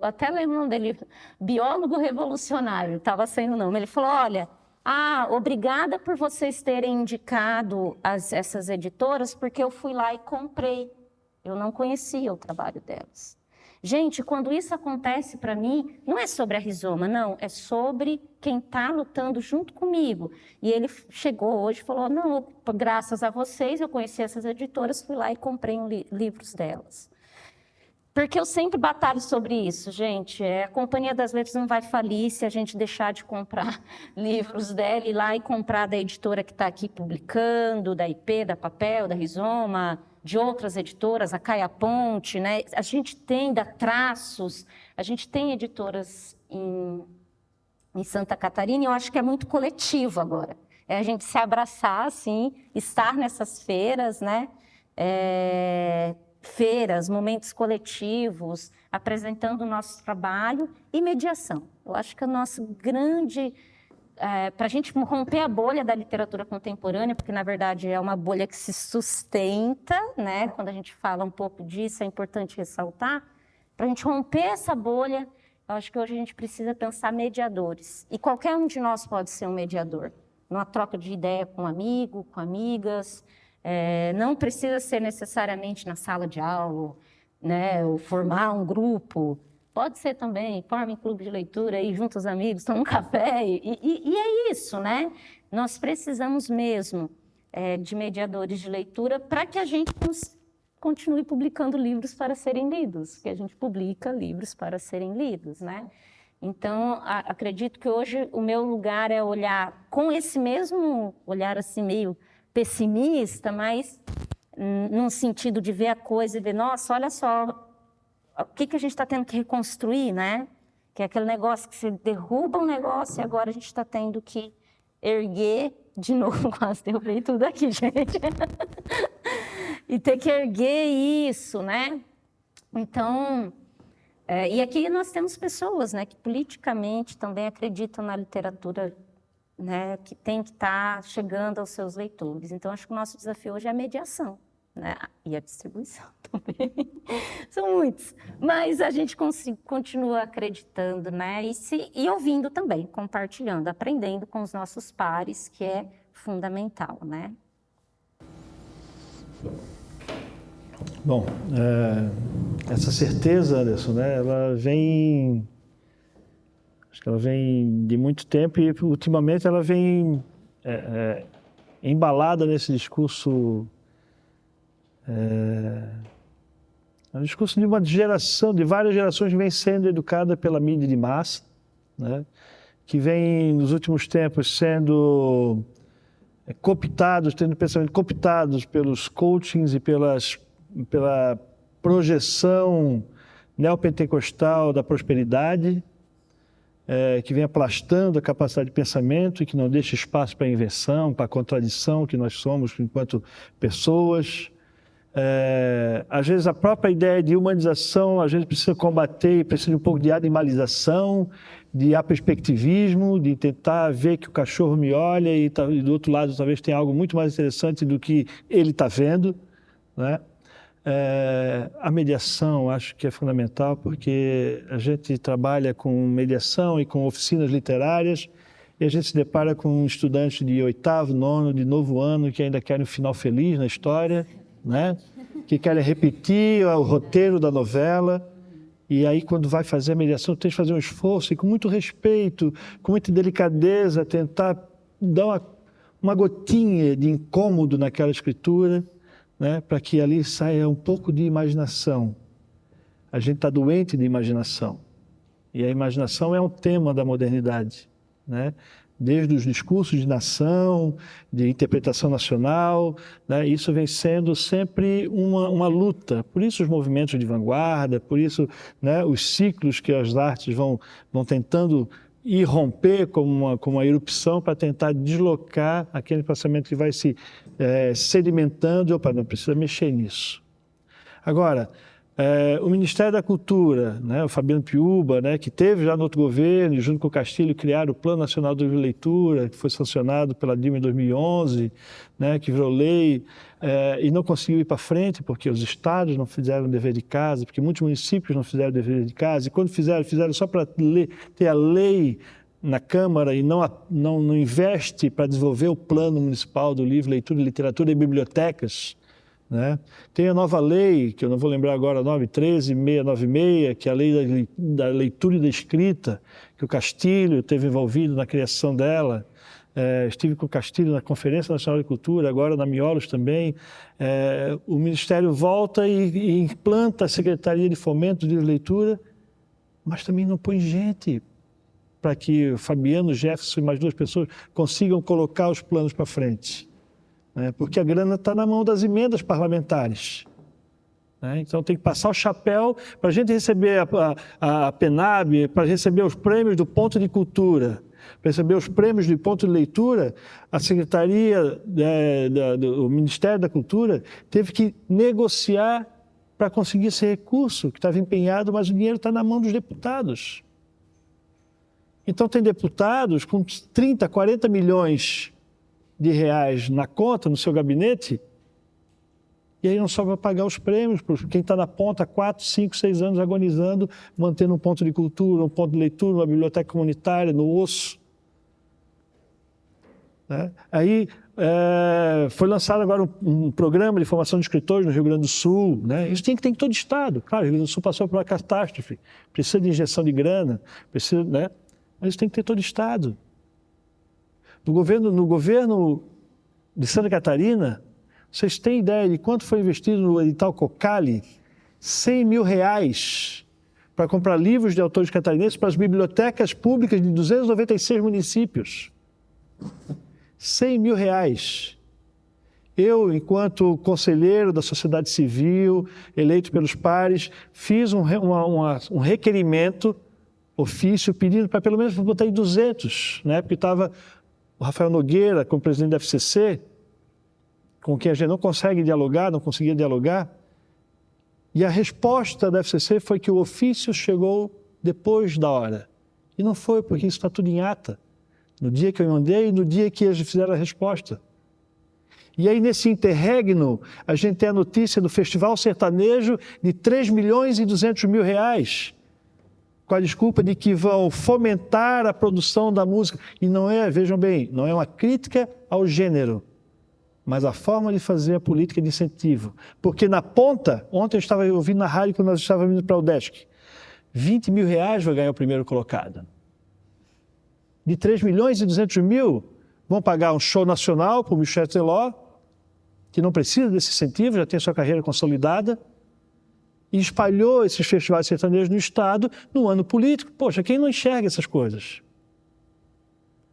até lembro o nome dele, biólogo revolucionário, estava sendo o nome, ele falou, olha, obrigada por vocês terem indicado essas editoras, porque eu fui lá e comprei. Eu não conhecia o trabalho delas. Gente, quando isso acontece para mim, não é sobre a Rizoma, não, é sobre quem está lutando junto comigo. E ele chegou hoje e falou, não, graças a vocês, eu conheci essas editoras, fui lá e comprei livros delas. Porque eu sempre batalho sobre isso, gente. A Companhia das Letras não vai falir se a gente deixar de comprar livros dela, ir lá e comprar da editora que está aqui publicando, da IP, da Papel, da Rizoma, de outras editoras, a Caia Ponte, né? A gente tem da Traços, a gente tem editoras em Santa Catarina, e eu acho que é muito coletivo agora. É a gente se abraçar, assim, estar nessas feiras, né? Feiras, momentos coletivos, apresentando o nosso trabalho e mediação. Eu acho que a nossa grande... para a gente romper a bolha da literatura contemporânea, porque, na verdade, é uma bolha que se sustenta, né? Quando a gente fala um pouco disso, é importante ressaltar. Para a gente romper essa bolha, eu acho que hoje a gente precisa pensar mediadores. E qualquer um de nós pode ser um mediador. Numa troca de ideia com um amigo, com amigas... não precisa ser necessariamente na sala de aula, né, ou formar um grupo. Pode ser também, forma em clube de leitura, ir junto aos amigos, tomar um café. E é isso, né? Nós precisamos mesmo de mediadores de leitura para que a gente continue publicando livros para serem lidos, porque a gente publica livros para serem lidos, né? Então, acredito que hoje o meu lugar é olhar com esse mesmo olhar assim meio pessimista, mas num sentido de ver a coisa e ver, nossa, olha só, o que a gente está tendo que reconstruir, né? Que é aquele negócio que você derruba um negócio e agora a gente está tendo que erguer de novo, quase derrubei tudo aqui, gente. E ter que erguer isso, né? Então, e aqui nós temos pessoas, né, que politicamente também acreditam na literatura, né, que tem que estar chegando aos seus leitores. Então, acho que o nosso desafio hoje é a mediação, né, e a distribuição também. São muitos, mas a gente continua acreditando, né, e ouvindo também, compartilhando, aprendendo com os nossos pares, que é fundamental, né? Bom, essa certeza, Anderson, né, acho que ela vem de muito tempo e ultimamente ela vem embalada nesse discurso, um discurso de uma geração, de várias gerações que vem sendo educada pela mídia de massa, né, que vem nos últimos tempos sendo cooptados, tendo pensamento cooptados pelos coachings e pela projeção neopentecostal da prosperidade, que vem aplastando a capacidade de pensamento e que não deixa espaço para a inversão, para a contradição que nós somos enquanto pessoas. Às vezes a própria ideia de humanização, às vezes precisa combater, precisa de um pouco de animalização, de aperspectivismo, de tentar ver que o cachorro me olha e do outro lado talvez tenha algo muito mais interessante do que ele está vendo, né? A mediação acho que é fundamental porque a gente trabalha com mediação e com oficinas literárias e a gente se depara com estudantes de 8º, 9º, de novo ano que ainda querem um final feliz na história, né? Que querem repetir o roteiro da novela. E aí, quando vai fazer a mediação, tem que fazer um esforço e com muito respeito, com muita delicadeza, tentar dar uma gotinha de incômodo naquela escritura, né, para que ali saia um pouco de imaginação. A gente está doente de imaginação. E a imaginação é um tema da modernidade, né? Desde os discursos de nação, de interpretação nacional, né? Isso vem sendo sempre uma luta. Por isso os movimentos de vanguarda, por isso, né, os ciclos que as artes vão tentando ir romper como uma erupção para tentar deslocar aquele pensamento que vai se sedimentando. Opa, não precisa mexer nisso. Agora, o Ministério da Cultura, né, o Fabiano Piuba, né, que teve já no outro governo, e junto com o Castilho, criaram o Plano Nacional de Leitura, que foi sancionado pela Dilma em 2011, né, que virou lei, e não conseguiu ir para frente, porque os estados não fizeram o dever de casa, porque muitos municípios não fizeram o dever de casa, e quando fizeram só para ter a lei na Câmara e não investe para desenvolver o Plano Municipal do Livro, Leitura e Literatura e Bibliotecas, né? Tem a nova lei, que eu não vou lembrar agora, 9.13.696, que é a lei da leitura e da escrita, que o Castilho teve envolvido na criação dela. Estive com o Castilho na Conferência Nacional de Cultura, agora na Miolos também. O Ministério volta e implanta a Secretaria de Fomento de Leitura, mas também não põe gente para que o Fabiano, Jefferson e mais 2 pessoas consigam colocar os planos para frente. Porque a grana está na mão das emendas parlamentares. Então tem que passar o chapéu para a gente receber a PENAB, para receber os prêmios do Ponto de Cultura, para receber os prêmios do Ponto de Leitura. A Secretaria do Ministério da Cultura teve que negociar para conseguir esse recurso que estava empenhado, mas o dinheiro está na mão dos deputados. Então tem deputados com 30, 40 milhões de reais na conta, no seu gabinete, e aí não sobra pagar os prêmios para quem está na ponta há 4, 5, 6 anos agonizando, mantendo um ponto de cultura, um ponto de leitura, uma biblioteca comunitária no osso. Né? Aí foi lançado agora um programa de formação de escritores no Rio Grande do Sul. Né? Isso tem que ter em todo o estado. Claro, o Rio Grande do Sul passou por uma catástrofe, precisa de injeção de grana, precisa, né? Mas isso tem que ter em todo o estado. No governo de Santa Catarina, Vocês têm ideia de quanto foi investido no edital Cocali? R$100 mil para comprar livros de autores catarinenses para as bibliotecas públicas de 296 municípios. R$100 mil. Eu, enquanto conselheiro da sociedade civil, eleito pelos pares, fiz um requerimento, ofício, pedindo para pelo menos botar aí 200. Na época estava o Rafael Nogueira, como presidente da FCC, com quem a gente não consegue dialogar, não conseguia dialogar. E a resposta da FCC foi que o ofício chegou depois da hora. E não foi, porque isso está tudo em ata. No dia que eu mandei e no dia que eles fizeram a resposta. E aí, nesse interregno, a gente tem a notícia do Festival Sertanejo de R$3.200.000, com a desculpa de que vão fomentar a produção da música. E não é, vejam bem, não é uma crítica ao gênero, mas a forma de fazer a política de incentivo. Porque na ponta, ontem eu estava ouvindo na rádio quando nós estávamos indo para o Udesc, R$20 mil vai ganhar o primeiro colocado. De R$3.200.000, vão pagar um show nacional para o Michel Teló, que não precisa desse incentivo, já tem sua carreira consolidada, e espalhou esses festivais sertanejos no Estado no ano político. Poxa, quem não enxerga essas coisas?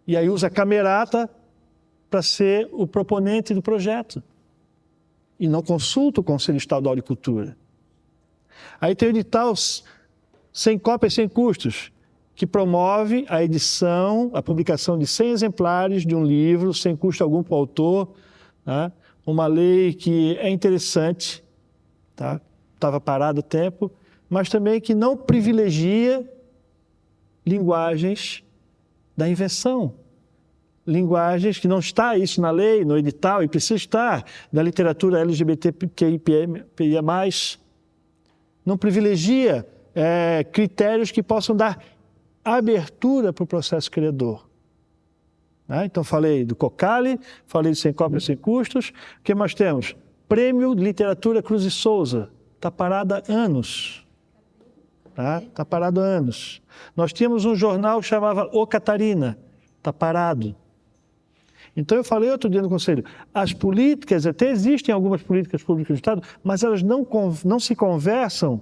E aí usa a camerata para ser o proponente do projeto. E não consulta o Conselho Estadual de Cultura. Aí tem o edital sem cópia e sem custos, que promove a edição, a publicação de 100 exemplares de um livro, sem custo algum para o autor, tá? Uma lei que é interessante, tá? Estava parado o tempo, mas também que não privilegia linguagens da invenção. Linguagens que não está isso na lei, no edital, e precisa estar, da literatura LGBTQIA+. Não privilegia critérios que possam dar abertura para o processo criador. Então, falei do Cocali, falei do Sem Cópia Sem Custos. O que mais temos? Prêmio de Literatura Cruz e Souza. Está parado há anos. Está parado há anos. Nós tínhamos um jornal que chamava O Catarina. Está parado. Então, eu falei outro dia no Conselho, as políticas, até existem algumas políticas públicas do Estado, mas elas não se conversam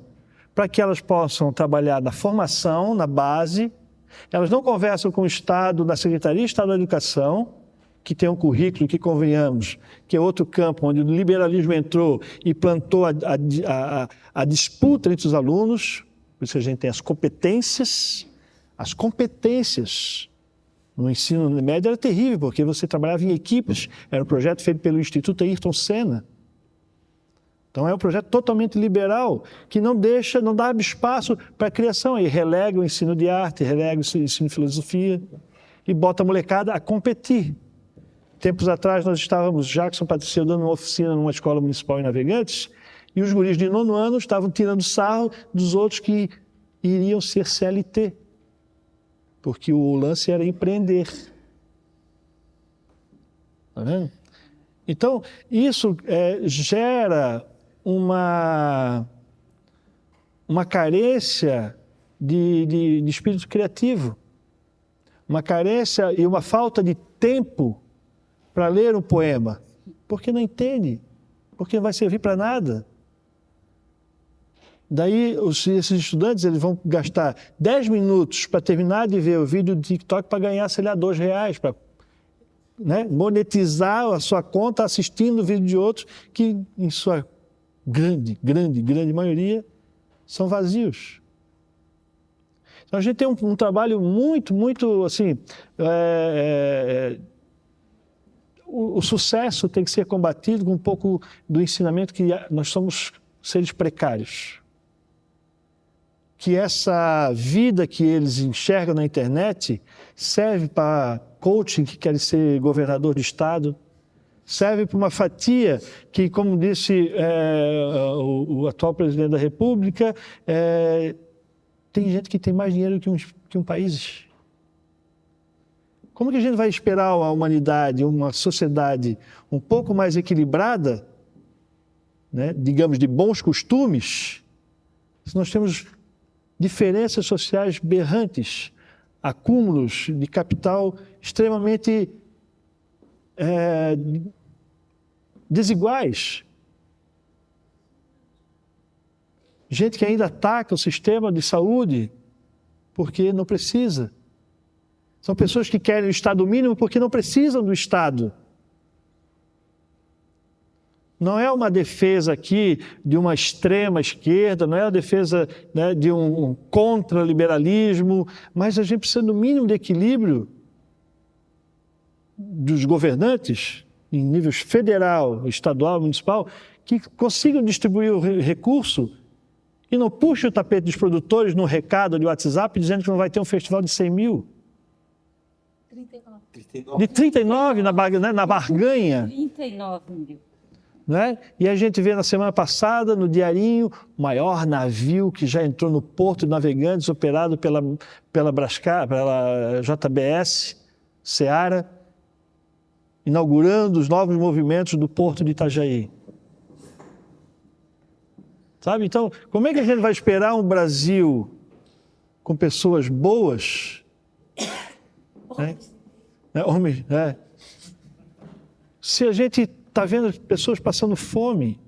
para que elas possam trabalhar na formação, na base. Elas não conversam com o Estado, da Secretaria de Estado da Educação, que tem um currículo que, convenhamos, que é outro campo onde o liberalismo entrou e plantou a disputa entre os alunos. Por isso a gente tem as competências. As competências no ensino médio era terrível, porque você trabalhava em equipes. Era um projeto feito pelo Instituto Ayrton Senna. Então é um projeto totalmente liberal, que não dá espaço para a criação. E relega o ensino de arte, relega o ensino de filosofia e bota a molecada a competir. Tempos atrás nós estávamos, Jackson Patricio, dando uma oficina numa escola municipal em Navegantes, e os guris de 9º ano estavam tirando sarro dos outros que iriam ser CLT, porque o lance era empreender. Está vendo? Então, isso gera uma carência de espírito criativo, uma carência e uma falta de tempo para ler um poema, porque não entende, porque não vai servir para nada. Daí, esses estudantes eles vão gastar 10 minutos para terminar de ver o vídeo do TikTok para ganhar, sei lá, R$2, para monetizar a sua conta assistindo o vídeo de outros que, em sua grande maioria, são vazios. Então, a gente tem um trabalho muito, assim, o sucesso tem que ser combatido com um pouco do ensinamento que nós somos seres precários. Que essa vida que eles enxergam na internet serve para coaching que quer ser governador de estado, serve para uma fatia que, como disse o atual presidente da República, tem gente que tem mais dinheiro que um país. Como que a gente vai esperar a humanidade, uma sociedade um pouco mais equilibrada, digamos, de bons costumes, se nós temos diferenças sociais berrantes, acúmulos de capital extremamente desiguais. Gente que ainda ataca o sistema de saúde porque não precisa. São pessoas que querem o Estado mínimo porque não precisam do Estado. Não é uma defesa aqui de uma extrema esquerda, não é uma defesa, né, de um contra-liberalismo, mas a gente precisa do mínimo de equilíbrio dos governantes, em níveis federal, estadual, municipal, que consigam distribuir o recurso e não puxem o tapete dos produtores no recado de WhatsApp dizendo que não vai ter um festival de 100 mil. 39. De 39 na barganha. 39 mil. Né? E a gente vê na semana passada, no Diarinho, o maior navio que já entrou no Porto de Navegantes, operado pela JBS, Seara, inaugurando os novos movimentos do Porto de Itajaí. Sabe? Então, como é que a gente vai esperar um Brasil com pessoas boas? Homens, se a gente está vendo pessoas passando fome,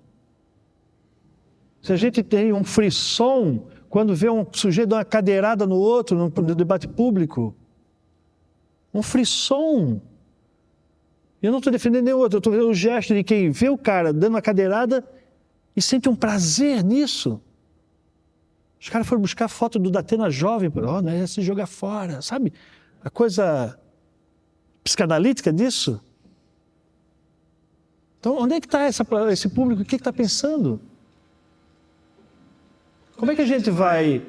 se a gente tem um frisson quando vê um sujeito dar uma cadeirada no outro no debate público, um frisson. Eu não estou defendendo nenhum outro, eu estou vendo o gesto de quem vê o cara dando uma cadeirada e sente um prazer nisso. Os caras foram buscar foto do Datena jovem, não é se jogar fora, sabe? A coisa psicanalítica disso. Então, onde é que está esse público? O que está pensando? Como é que a gente vai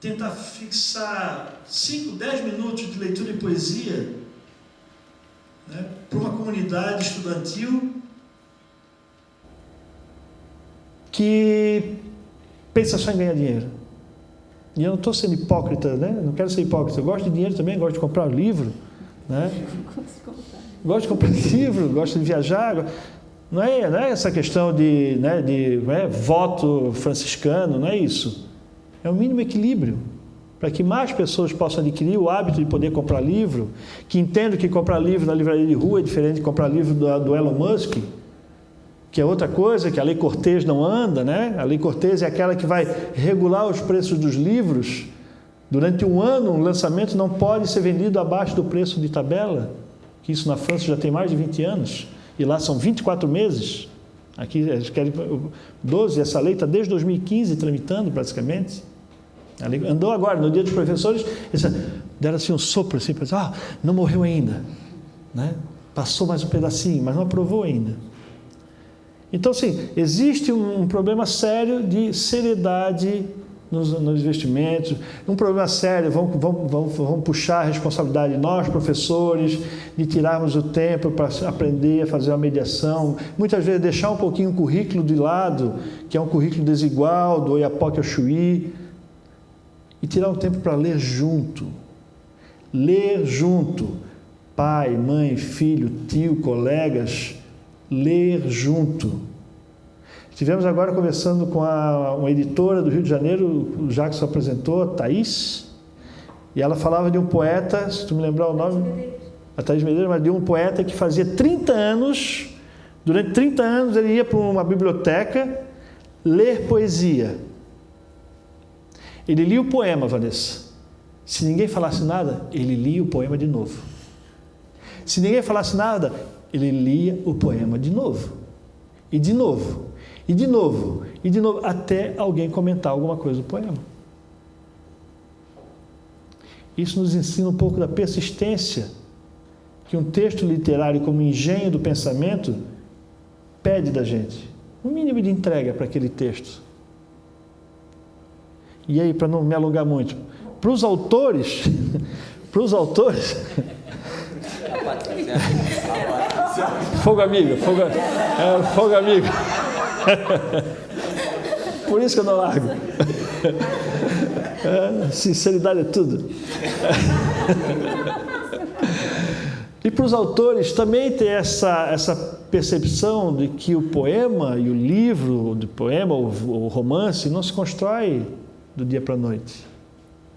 tentar fixar 5, 10 minutos de leitura e poesia, né, para uma comunidade estudantil que pensa só em ganhar dinheiro? E eu não estou sendo hipócrita, né? Não quero ser hipócrita. Eu gosto de dinheiro também, gosto de comprar um livro, né? Gosto de comprar livro, gosto de viajar. Não é essa questão de voto franciscano, não é isso. É o mínimo equilíbrio para que mais pessoas possam adquirir o hábito de poder comprar livro, que entendam que comprar livro na livraria de rua é diferente de comprar livro do Elon Musk, que é outra coisa, que a Lei Cortez não anda, né? A Lei Cortez é aquela que vai regular os preços dos livros. Durante um ano, um lançamento não pode ser vendido abaixo do preço de tabela, que isso na França já tem mais de 20 anos, e lá são 24 meses. Aqui eles querem 12, essa lei está desde 2015 tramitando praticamente. A lei andou agora, no dia dos professores, eles deram assim um sopro, assim, para dizer, não morreu ainda, né? Passou mais um pedacinho, mas não aprovou ainda. Então, sim, existe um problema sério de seriedade nos investimentos, um problema sério, vamos puxar a responsabilidade de nós, professores, de tirarmos o tempo para aprender a fazer uma mediação, muitas vezes deixar um pouquinho o currículo de lado, que é um currículo desigual, do Oiapoque ao Chuí, e tirar um tempo para ler junto, pai, mãe, filho, tio, colegas, ler junto. Estivemos agora conversando com uma editora do Rio de Janeiro, o Jackson apresentou, a Thaís, e ela falava de um poeta, se tu me lembrar o nome, a Thaís Medeiros, mas de um poeta que fazia 30 anos, durante 30 anos ele ia para uma biblioteca ler poesia. Ele lia o poema, Vanessa. Se ninguém falasse nada, ele lia o poema de novo. Se ninguém falasse nada, ele lia o poema de novo. E de novo. E de novo, até alguém comentar alguma coisa do poema. Isso nos ensina um pouco da persistência que um texto literário como engenho do pensamento pede da gente. Um mínimo de entrega para aquele texto. E aí, para não me alongar muito, para os autores, fogo amigo. Por isso que eu não largo. Sinceridade é tudo. E para os autores também ter essa percepção de que o poema e o livro do poema, o romance, não se constrói do dia para a noite,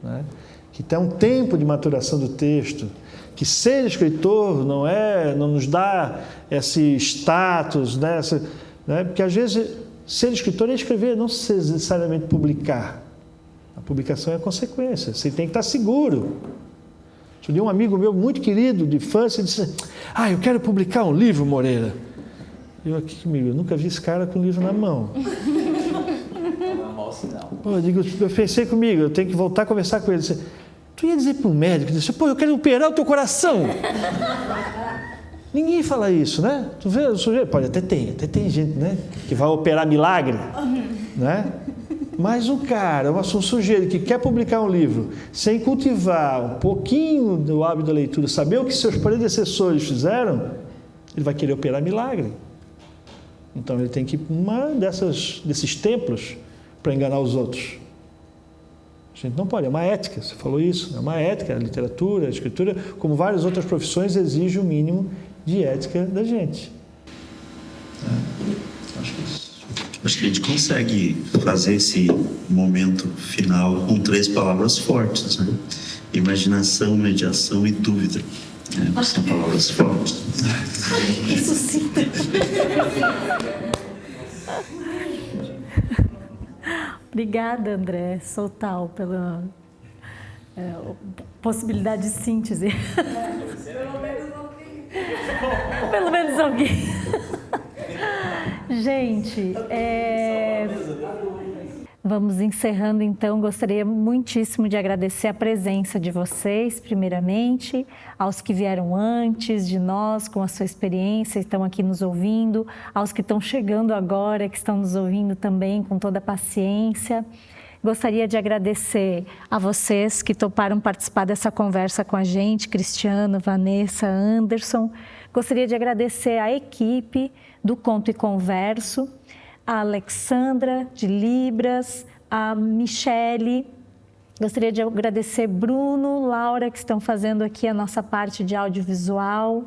né? Que tem um tempo de maturação do texto, que ser escritor não nos dá esse status, né? Porque às vezes ser escritor é escrever, não necessariamente publicar. A publicação é a consequência, você tem que estar seguro. Eu tinha um amigo meu muito querido de infância, disse: eu quero publicar um livro, Moreira. Eu aqui comigo, eu nunca vi esse cara com o livro na mão. Eu pensei comigo, eu tenho que voltar a conversar com ele. Disse, tu ia dizer para um médico, disse, eu quero operar o teu coração. Ninguém fala isso, né? Tu vê o sujeito? Pode, até tem gente, né? Que vai operar milagre, né? Mas um sujeito que quer publicar um livro sem cultivar um pouquinho do hábito da leitura, saber o que seus predecessores fizeram, ele vai querer operar milagre. Então ele tem que ir para desses templos para enganar os outros. A gente não pode, é uma ética, você falou isso, é uma ética, a literatura, a escritura, como várias outras profissões, exige o mínimo de ética da gente. Acho que a gente consegue fazer esse momento final com 3 palavras fortes, né? Imaginação, mediação e dúvida. São palavras fortes. Ressuscita. Obrigada, André Soltal, pela possibilidade de síntese. Pelo menos alguém. Gente, vamos encerrando então. Gostaria muitíssimo de agradecer a presença de vocês, primeiramente, aos que vieram antes de nós, com a sua experiência, estão aqui nos ouvindo, aos que estão chegando agora, que estão nos ouvindo também com toda a paciência. Gostaria de agradecer a vocês que toparam participar dessa conversa com a gente, Cristiano, Vanessa, Anderson. Gostaria de agradecer a equipe do Conto e Converso, a Alexandra, de Libras, a Michele. Gostaria de agradecer Bruno, Laura, que estão fazendo aqui a nossa parte de audiovisual.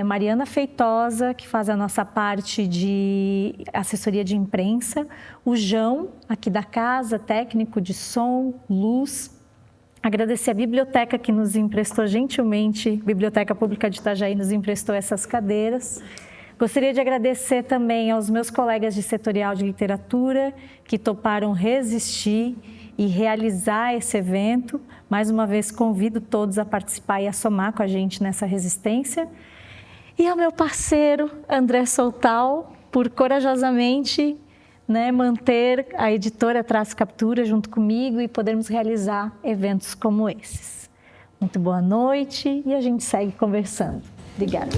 Mariana Feitosa, que faz a nossa parte de assessoria de imprensa. O João, aqui da casa, técnico de som, luz. Agradecer a biblioteca que nos emprestou gentilmente, Biblioteca Pública de Itajaí nos emprestou essas cadeiras. Gostaria de agradecer também aos meus colegas de setorial de literatura que toparam resistir e realizar esse evento. Mais uma vez, convido todos a participar e a somar com a gente nessa resistência. E ao meu parceiro, André Soltal, por corajosamente manter a editora Traço Captura junto comigo e podermos realizar eventos como esses. Muito boa noite e a gente segue conversando. Obrigada.